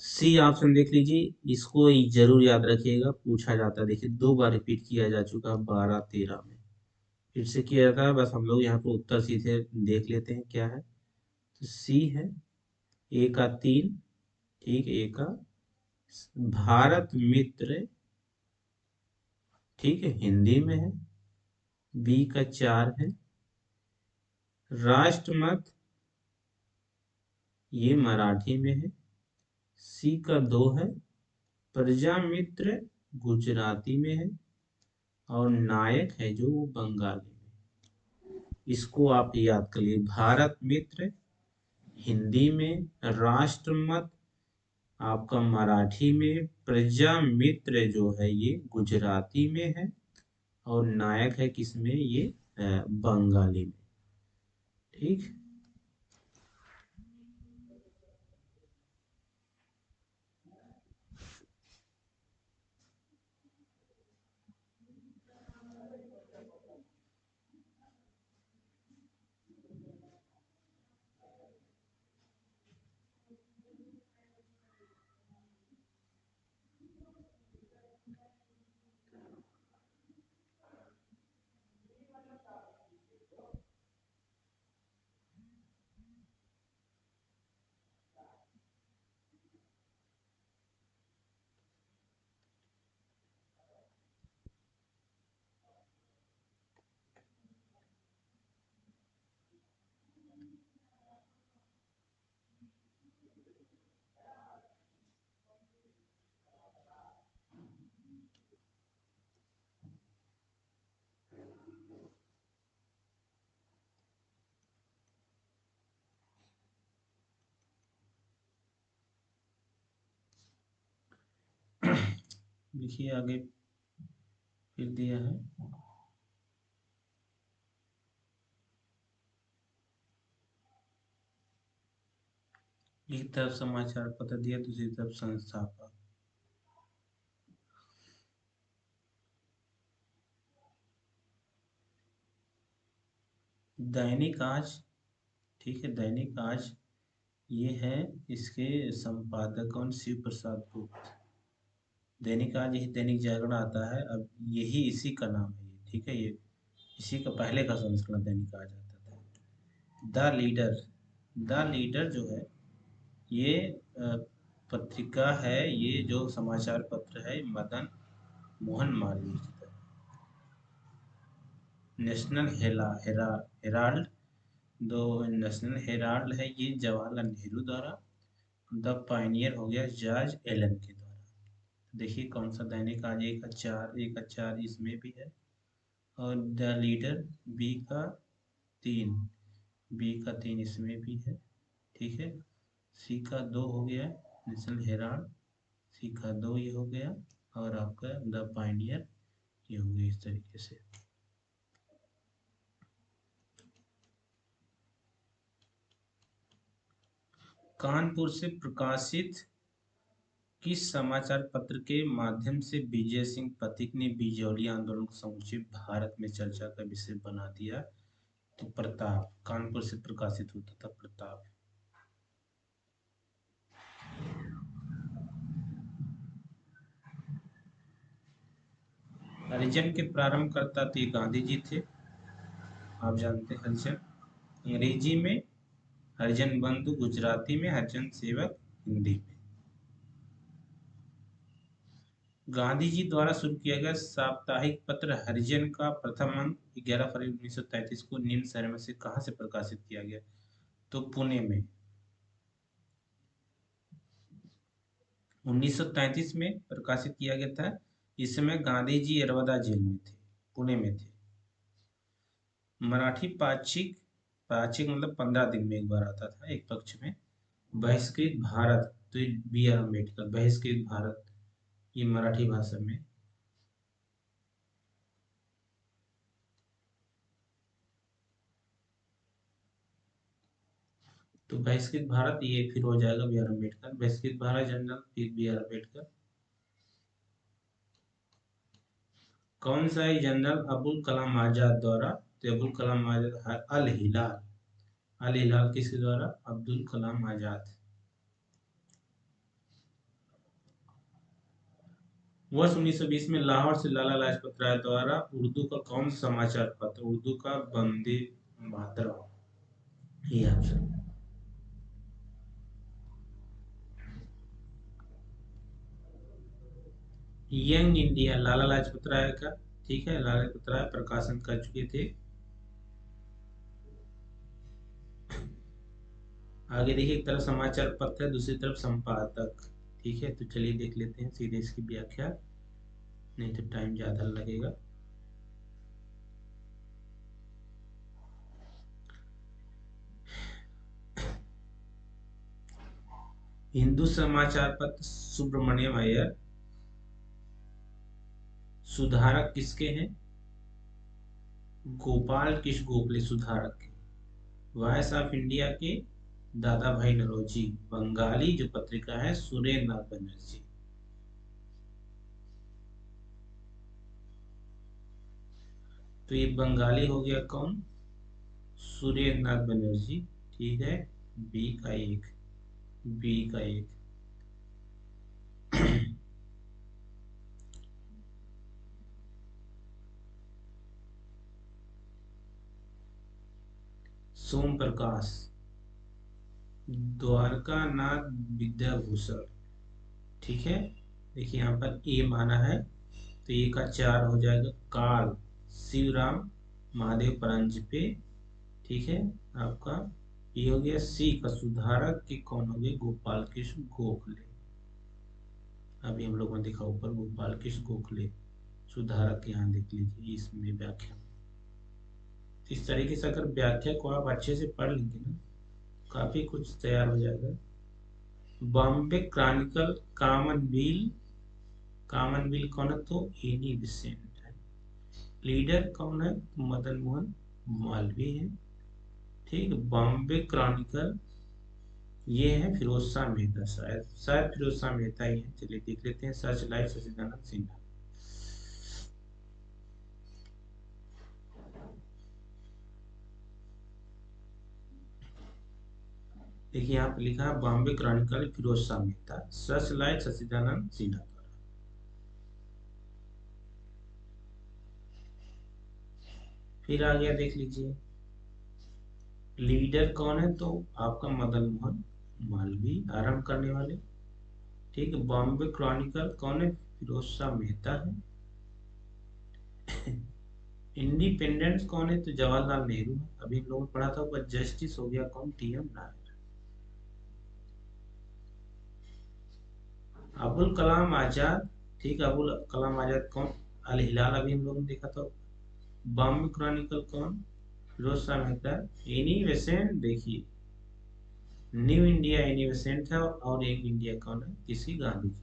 सी ऑप्शन देख लीजिए, इसको जरूर याद रखिएगा, पूछा जाता है। देखिए 2 बार रिपीट किया जा चुका है 12-13 में, फिर से किया जाता है। बस हम लोग यहाँ पे उत्तर सीधे देख लेते हैं क्या है। तो सी है, ए का 3, ठीक, ए का भारत मित्र, ठीक है, हिंदी में है। बी का 4 है राष्ट्रमत, ये मराठी में है। सी का 2 है प्रजामित्र, गुजराती में है। और नायक है जो वो बंगाली में। इसको आप याद कर लिए, भारत मित्र, हिंदी में, राष्ट्रमत आपका मराठी में, प्रजामित्र जो है ये गुजराती में है, और नायक है किसमें ये बंगाली में। ठीक। देखिए आगे फिर दिया है, एक तरफ समाचार पत्र दिया, दूसरी तरफ संस्थापक। दैनिक आज, ठीक है, दैनिक आज ये है, इसके संपादक कौन, शिव प्रसाद गुप्त। दैनिक आज यही दैनिक जागरण आता है, अब यही इसी का नाम है ये, ठीक है, ये इसी का पहले का संस्करण दैनिक आज आता था। द लीडर, द लीडर जो है ये पत्रिका है, ये जो समाचार पत्र है मदन मोहन मालवीय की तरह। नेशनल हेराल्ड, दो नेशनल हेराल्ड है ये जवाहरलाल नेहरू द्वारा। द पायनियर हो गया जॉर्ज एलन के द्वारा। देखिए कौन सा दैनिक आज, एक का चार इसमें भी है, और द लीडर बी का तीन, बी का तीन इसमें भी है, ठीक है। सी का दो हो गया नेशनल हेराल्ड, सी का दो ये हो गया, और आपका द पायनियर ये हो गया, इस तरीके से। कानपुर से प्रकाशित किस समाचार पत्र के माध्यम से विजय सिंह पथिक ने बिजौलिया आंदोलन को समूचे भारत में चर्चा का विषय बना दिया? तो प्रताप, कानपुर से प्रकाशित होता था प्रताप। हरिजन के प्रारंभकर्ता तो ये गांधी जी थे, आप जानते हैं हरिजन। अंग्रेजी में हरिजन बंधु, गुजराती में हरिजन सेवक, हिंदी में। गांधी जी द्वारा शुरू किया गया साप्ताहिक पत्र हरिजन का प्रथम अंक 11 फरवरी 1933 को निम्न शहर में से कहां से प्रकाशित किया गया? तो पुणे में। 1933 में प्रकाशित किया गया था। इस समय गांधी जी यरवदा जेल में थे, पुणे में थे। मराठी पाक्षिक, पाक्षिक मतलब 15 दिन में एक बार आता था, एक पक्ष में। बहिष्कृत भारत, तो बी आर अम्बेडकर, बहिष्कृत भारत ये मराठी भाषा में। तो बहिष्कृत भारत ये फिर हो जाएगा बी आर अम्बेडकर, बहिष्कृत भारत जनरल, फिर बी आर अम्बेडकर। कौन सा है जनरल अबुल कलाम आजाद द्वारा? तो अबुल कलाम आजाद, अल हिलाल, अल हिलाल किसके द्वारा? अब्दुल कलाम आजाद। वर्ष 1920 में लाहौर से लाला लाजपत राय द्वारा उर्दू का कौन सा समाचार पत्र, उर्दू का वंदे मातरम, ये option. Young India Lala Lajpat Rai का, ठीक है, लाला लाजपत राय प्रकाशन कर चुके थे। आगे देखिए, एक तरफ समाचार पत्र है, दूसरी तरफ संपादक, ठीक है। तो चलिए देख लेते हैं सीधे इसकी व्याख्या, नहीं तो टाइम ज्यादा लगेगा। हिंदू समाचार पत्र सुब्रमण्यम अय्यर। सुधारक किसके हैं? गोपाल कृष्ण गोखले सुधारक के। वॉइस ऑफ इंडिया के दादा भाई नौरोजी। बंगाली जो पत्रिका है सुरेंद्र नाथ बनर्जी। तो ये बंगाली हो गया कौन? सुरेंद्र नाथ बनर्जी। ठीक है, बी का एक, बी का एक। सोम प्रकाश। द्वारका नाथ विद्याभूषण। ठीक है, देखिए यहाँ पर ए माना है तो ए का 4 हो जाएगा। काल शिवराम महादेव परांजपे। ठीक है, आपका ये हो गया। सी का सुधारक के कौन हो गए? गोपाल कृष्ण गोखले। अभी हम लोगों ने देखा ऊपर गोपाल कृष्ण गोखले सुधारक। यहाँ देख लीजिए इसमें व्याख्या। इस तरीके से अगर व्याख्या को आप अच्छे से पढ़ लेंगे ना, काफी कुछ तैयार हो जाएगा। Bombay Chronicle Commonweal. कॉमनवेल कौन है? तो एनी बेसेंट है। लीडर कौन है? मदन मोहन मालवीय है। ठीक, बॉम्बे क्रॉनिकल ये है फिरोज शाह मेहता। शायद शायद फिरोज शाह मेहता ही है। चलिए देख लेते हैं। Searchlight Sachchidananda Sinha. देखिए यहाँ पे लिखा है Bombay Chronicle Firoz Shah Mehta, Searchlight Sachchidananda Sinha द्वारा। फिर आ गया देख लीजिए। लीडर कौन है? तो आपका मदन मोहन मालवीय, आरंभ करने वाले। ठीक है, बॉम्बे क्रॉनिकल कौन है? फिरोज शाह मेहता है। इंडिपेंडेंस कौन है? तो जवाहरलाल नेहरू है। अभी हम लोगों ने पढ़ा था ऊपर। जस्टिस हो गया कौन? टी.एम. नायर। अबुल कलाम आजाद। ठीक है, अबुल कलाम आजाद कौन? अल हिलाल अभी हम लोगों ने देखा था। बॉम्बे क्रॉनिकल कौन? फिरोज शाह मेहता। एनी बेसेंट देखिए, न्यू इंडिया एनी बेसेंट है। और एक इंडिया कौन है? किसी गांधी जी।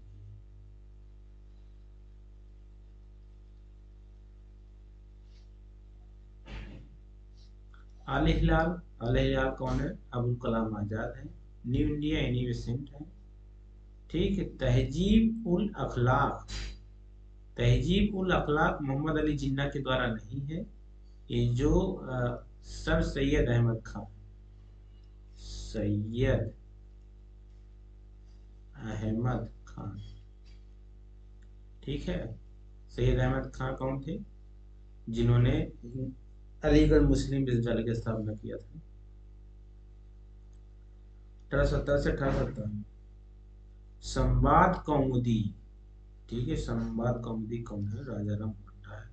अल हिलाल। अल हिलाल कौन है? अबुल कलाम आजाद है। न्यू इंडिया एनी बेसेंट है। ठीक है, तहजीब उल अखलाक। तहजीब उल अखलाक मोहम्मद अली जिन्ना के द्वारा नहीं है। ये जो सर सैयद अहमद खान, सैयद अहमद खान। ठीक है, सैयद अहमद खान कौन थे? जिन्होंने अलीगढ़ मुस्लिम विश्वविद्यालय की स्थापना किया था 1870 से 1857। संवाद कौमुदी। ठीक है, संवाद कौमुदी कौन है? राजा राम मोहन राय।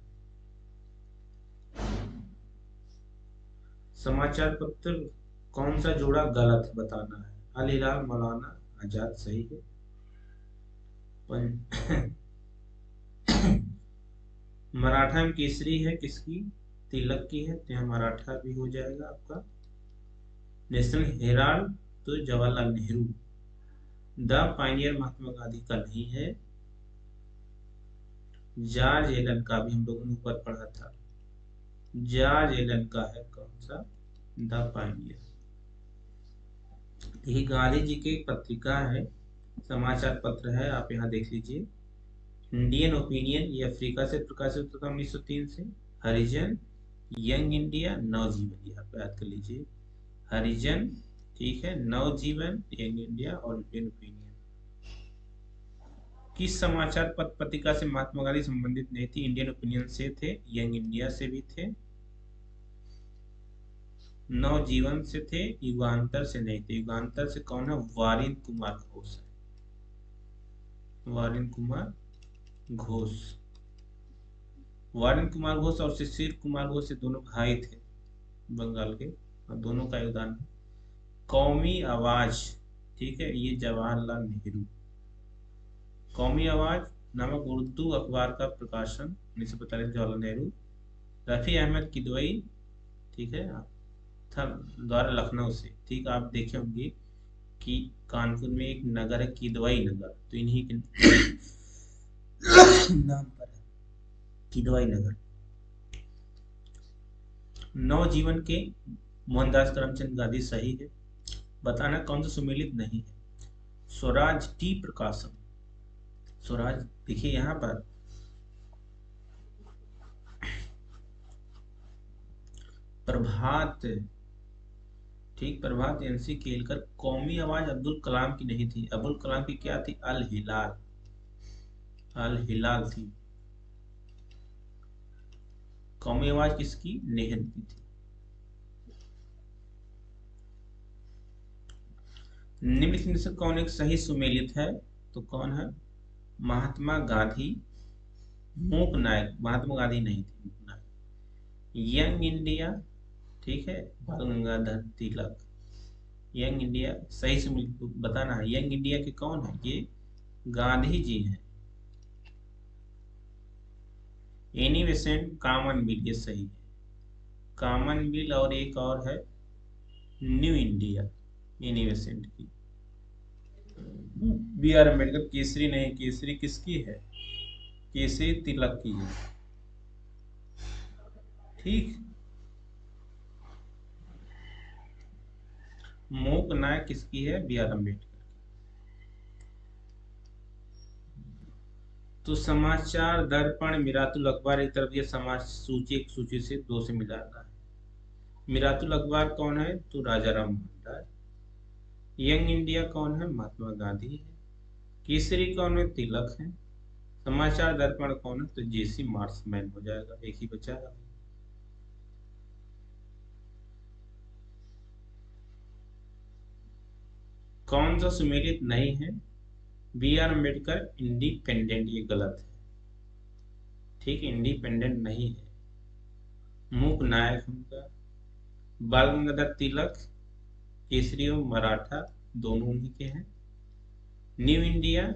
समाचार पत्र कौन सा जोड़ा गलत बताना है? अल हिलाल मौलाना आजाद सही है। मराठा में केसरी है किसकी? तिलक की है, तो यहाँ मराठा भी हो जाएगा आपका। नेशनल हेराल्ड तो जवाहरलाल नेहरू। द पाइनियर महात्मा गांधी का नहीं है। जॉर्ज एलन का भी हम लोगों ने ऊपर पढ़ा था। जॉर्ज एलन का है कौन सा? The pioneer. ये गांधी जी की पत्रिका है, समाचार पत्र है। आप यहाँ देख लीजिए। इंडियन ओपिनियन ये अफ्रीका से प्रकाशित होता 1903 से। हरिजन, यंग इंडिया, नवजीवन, ये आप याद कर लीजिए। हरिजन, ठीक है, नवजीवन, यंग इंडिया और इंडियन ओपिनियन। किस समाचार पत्र पत्रिका से महात्मा गांधी संबंधित नहीं थी? इंडियन ओपिनियन से थे, यंग इंडिया से भी थे, नवजीवन से थे, युगांतर से नहीं थे। युगांतर से कौन है? वारिन कुमार घोष है। वारिन कुमार घोष। वारिन कुमार घोष और शिशिर कुमार घोष, ये दोनों भाई थे बंगाल के, और दोनों का योगदान है। कौमी आवाज, ठीक है, ये जवाहरलाल नेहरू। कौमी आवाज नामक उर्दू अखबार का प्रकाशन 1945 जवाहरलाल नेहरू। रफी अहमद किदवई, ठीक है, था द्वारा लखनऊ से। ठीक, आप देखे होंगे कि कानपुर में एक नगर है किदवाई नगर, तो इन्हीं के नाम पर है किदवाई नगर। नवजीवन के मोहनदास करमचंद गांधी सही है। बताना कौन सा सुमेलित नहीं है। स्वराज टी प्रकाशम, स्वराज देखिए यहाँ पर प्रभात, ठीक, प्रभात एनसी केलकर। कौमी आवाज अब्दुल कलाम की नहीं थी, अब्दुल कलाम की क्या थी, अल हिलाल, अल हिलाल थी। कौमी आवाज किसकी, नेहरू की थी। निम्नलिखित में से कौन एक सही सुमेलित है, तो कौन है, महात्मा गांधी, मूक नायक, महात्मा गांधी नहीं थी, मूक नायक। यंग इंडिया, ठीक है, बाल गंगाधर तिलक। यंग इंडिया सही से बताना है, यंग इंडिया के कौन है, ये गांधी जी हैं। एनी बेसेंट कॉमनवेल्थ, ये सही है, कॉमनवेल्थ। और एक और है न्यू इंडिया, एनी बेसेंट की। बी आर अम्बेडकर, केसरी नहीं, केसरी किसकी है, केसरी तिलक की है, ठीक। मूक नायक किसकी है, बी आर अम्बेडकर। तो समाचार दर्पण मिरातुल अखबार एक तरफ, ये समाज सूची, एक सूची से दो से मिला रहा है। मिरातुल अखबार कौन है, तो राजा राम मोहन राय। यंग इंडिया कौन है, महात्मा गांधी है। केसरी कौन है, तिलक है। समाचार दर्पण कौन है, तो जेसी मार्समैन हो जाएगा, एक ही बचा है। कौन सा सुमेलित नहीं है, बी आर अम्बेडकर इंडिपेंडेंट, ये गलत है, ठीक, इंडिपेंडेंट नहीं है। मूक नायक उनका, बाल गंगाधर तिलक, केसरी और मराठा दोनों उन्हीं के हैं। न्यू इंडिया,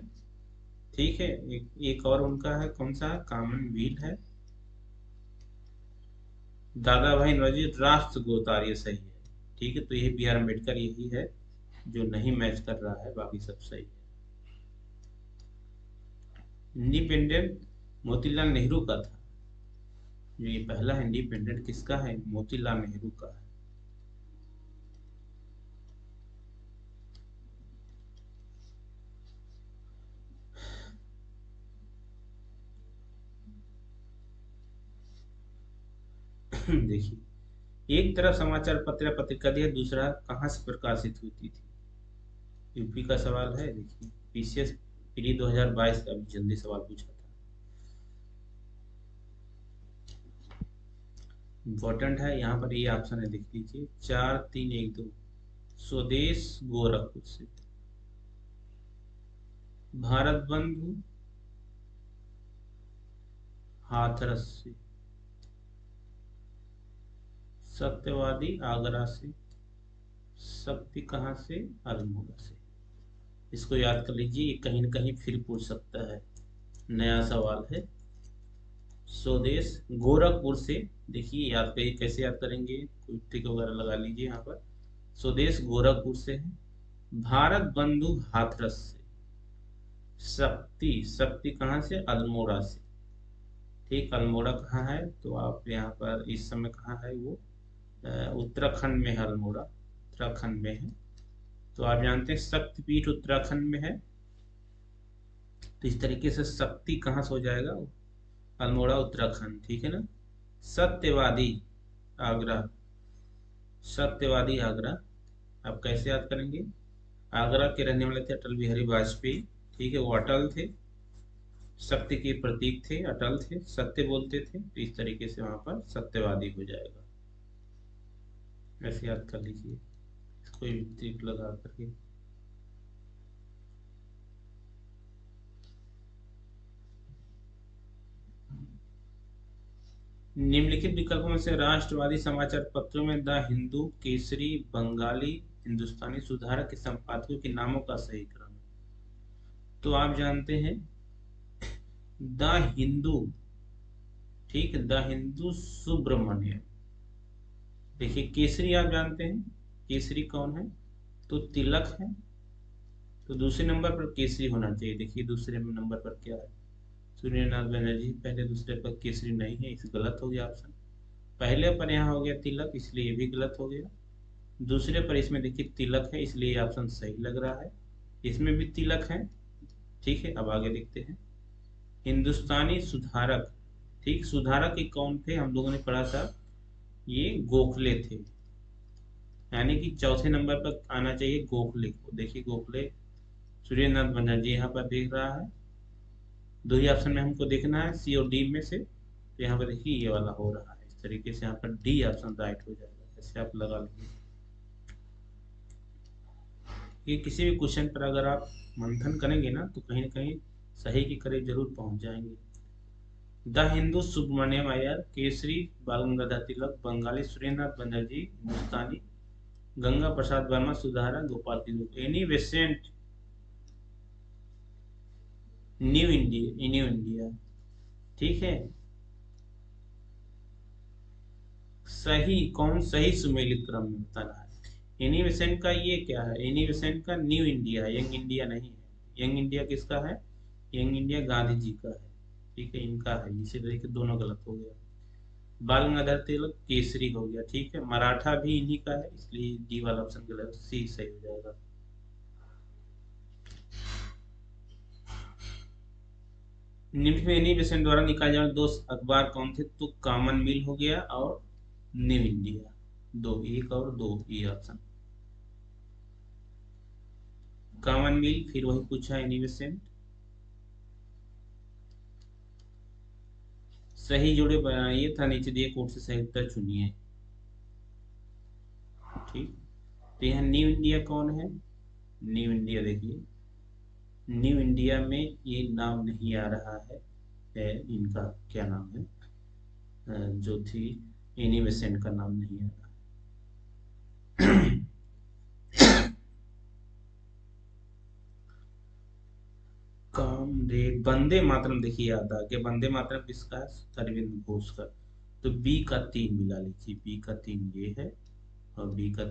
ठीक है, एक और उनका है, कौन सा, कॉमनवेल्थ है। दादा भाई नौरोजी राष्ट्र गोतार, ये सही है, ठीक है। तो ये बी आर अम्बेडकर यही है जो नहीं मैच कर रहा है, बाकी सब सही है। इंडिपेंडेंट मोतीलाल नेहरू का था, जो ये पहला इंडिपेंडेंट किसका है, मोतीलाल नेहरू का है। देखिए, एक तरफ समाचार पत्र या पत्रिका दिया, दूसरा कहाँ से प्रकाशित होती थी, यूपी का सवाल है। देखिए, पीसीएस प्री 2022 का भी जल्दी सवाल पूछा था, इम्पोर्टेंट है। यहाँ पर ये ऑप्शन है, देख लीजिए, 4312, स्वदेश गोरखपुर से, भारत बंधु हाथरस से, सत्यवादी आगरा से, शक्ति कहाँ से, अल्मोड़ा से। इसको याद कर लीजिए, ये कहीं ना कहीं फिर पूछ सकता है, नया सवाल है। स्वदेश गोरखपुर से, देखिए याद करिए, कैसे याद करेंगे, कोई ट्रिक वगैरह लगा लीजिए यहाँ पर। स्वदेश गोरखपुर से है, भारत बंधु हाथरस से, शक्ति, शक्ति कहाँ से, अल्मोड़ा से, ठीक। अल्मोड़ा कहाँ है, तो आप यहाँ पर इस समय कहाँ है वो, उत्तराखंड में है, अल्मोड़ा उत्तराखंड में है। तो आप जानते हैं शक्तिपीठ उत्तराखंड में है, तो इस तरीके से शक्ति कहाँ से हो जाएगा, अल्मोड़ा उत्तराखंड, ठीक है ना। सत्यवादी आगरा, सत्यवादी आगरा, आप कैसे याद करेंगे, आगरा के रहने वाले थे अटल बिहारी वाजपेयी, ठीक है, वो अटल थे, सत्य के प्रतीक थे, अटल थे, सत्य बोलते थे, तो इस तरीके से वहां पर सत्यवादी हो जाएगा, ऐसे याद कर लीजिए, कोई भी ट्रिक लगा करके। निम्नलिखित विकल्पों में से राष्ट्रवादी समाचार पत्रों में द हिंदू, केसरी, बंगाली, हिंदुस्तानी सुधारक के संपादकों के नामों का सही क्रम, तो आप जानते हैं द हिंदू, ठीक है, द हिंदू सुब्रमण्यम। देखिए, केसरी आप जानते हैं, केसरी कौन है, तो तिलक है। तो दूसरे नंबर पर केसरी होना चाहिए। देखिए दूसरे नंबर पर क्या है, सूर्यनाथ बनर्जी पहले, दूसरे पर केसरी नहीं है, इस गलत हो गया ऑप्शन। पहले पर यहाँ हो गया तिलक, इसलिए ये भी गलत हो गया। दूसरे पर इसमें देखिए तिलक है, इसलिए ऑप्शन सही लग रहा है। इसमें भी तिलक है। ठीक है, अब आगे देखते हैं। हिंदुस्तानी सुधारक, ठीक, सुधारक ये कौन थे, हम लोगों ने पढ़ा था, ये गोखले थे। यानी कि चौथे नंबर पर आना चाहिए गोखले को। देखिए गोखले, सूर्यनाथ बनर्जी यहाँ पर देख रहा है। दो ही ऑप्शन में हमको देखना है, सी और डी में से। तो यहाँ पर देखिए ये वाला हो रहा है, इस तरीके से यहाँ पर डी ऑप्शन राइट हो जाएगा। ऐसे आप लगा लीजिए। ये किसी भी क्वेश्चन पर अगर आप मंथन करेंगे ना, तो कहीं ना कहीं सही के करीब जरूर पहुंच जाएंगे। द हिंदू, सुब्रमण्यम अय्यर, केसरी बाल गंगाधर तिलक, बंगाली सुरेंद्रनाथ बनर्जी, हिंदुस्तानी गंगा प्रसाद वर्मा, सुधारा Gopal Tilak, Annie Besant, new India, new India. ठीक है, सही कौन, सही सुमेलित क्रम में बताना है। एनी बेसेंट का ये क्या है, एनी बेसेंट का न्यू इंडिया है, यंग इंडिया नहीं है। यंग इंडिया किसका है, यंग इंडिया गांधी जी का है। ठीक है, इनका है, इसी तरीके दोनों गलत हो गया। बाल गंगाधर तिलक केसरी हो गया। ठीक है, मराठा भी इन्हीं का है, इसलिए डी वाला ऑप्शन गलत, सी सही हो जाएगा। निम्न में इन्हीं बेसेंट द्वारा निकाले जाने वाले दो अखबार कौन थे, तो कॉमनवेल्थ हो गया और न्यू इंडिया। दो, एक और दो, ये ऑप्शन। कॉमनवेल्थ, फिर वही पूछा इन्हीं बेसेंट। सही जोड़े बनाइए था नीचे दिए कोड से सही उत्तर चुनिए। ठीक, तो यहाँ न्यू इंडिया कौन है, न्यू इंडिया देखिए, न्यू इंडिया में ये नाम नहीं आ रहा है, इनका क्या नाम है, जो थी एनी बेसेंट का नाम नहीं आ रहा। कामरेड, वंदे मातरम देखिए याद आ गया, वंदे मातरम किसका है, अरविंद घोष का। तो बी का 3 मिला लीजिए, बी का 3 ये है और बी का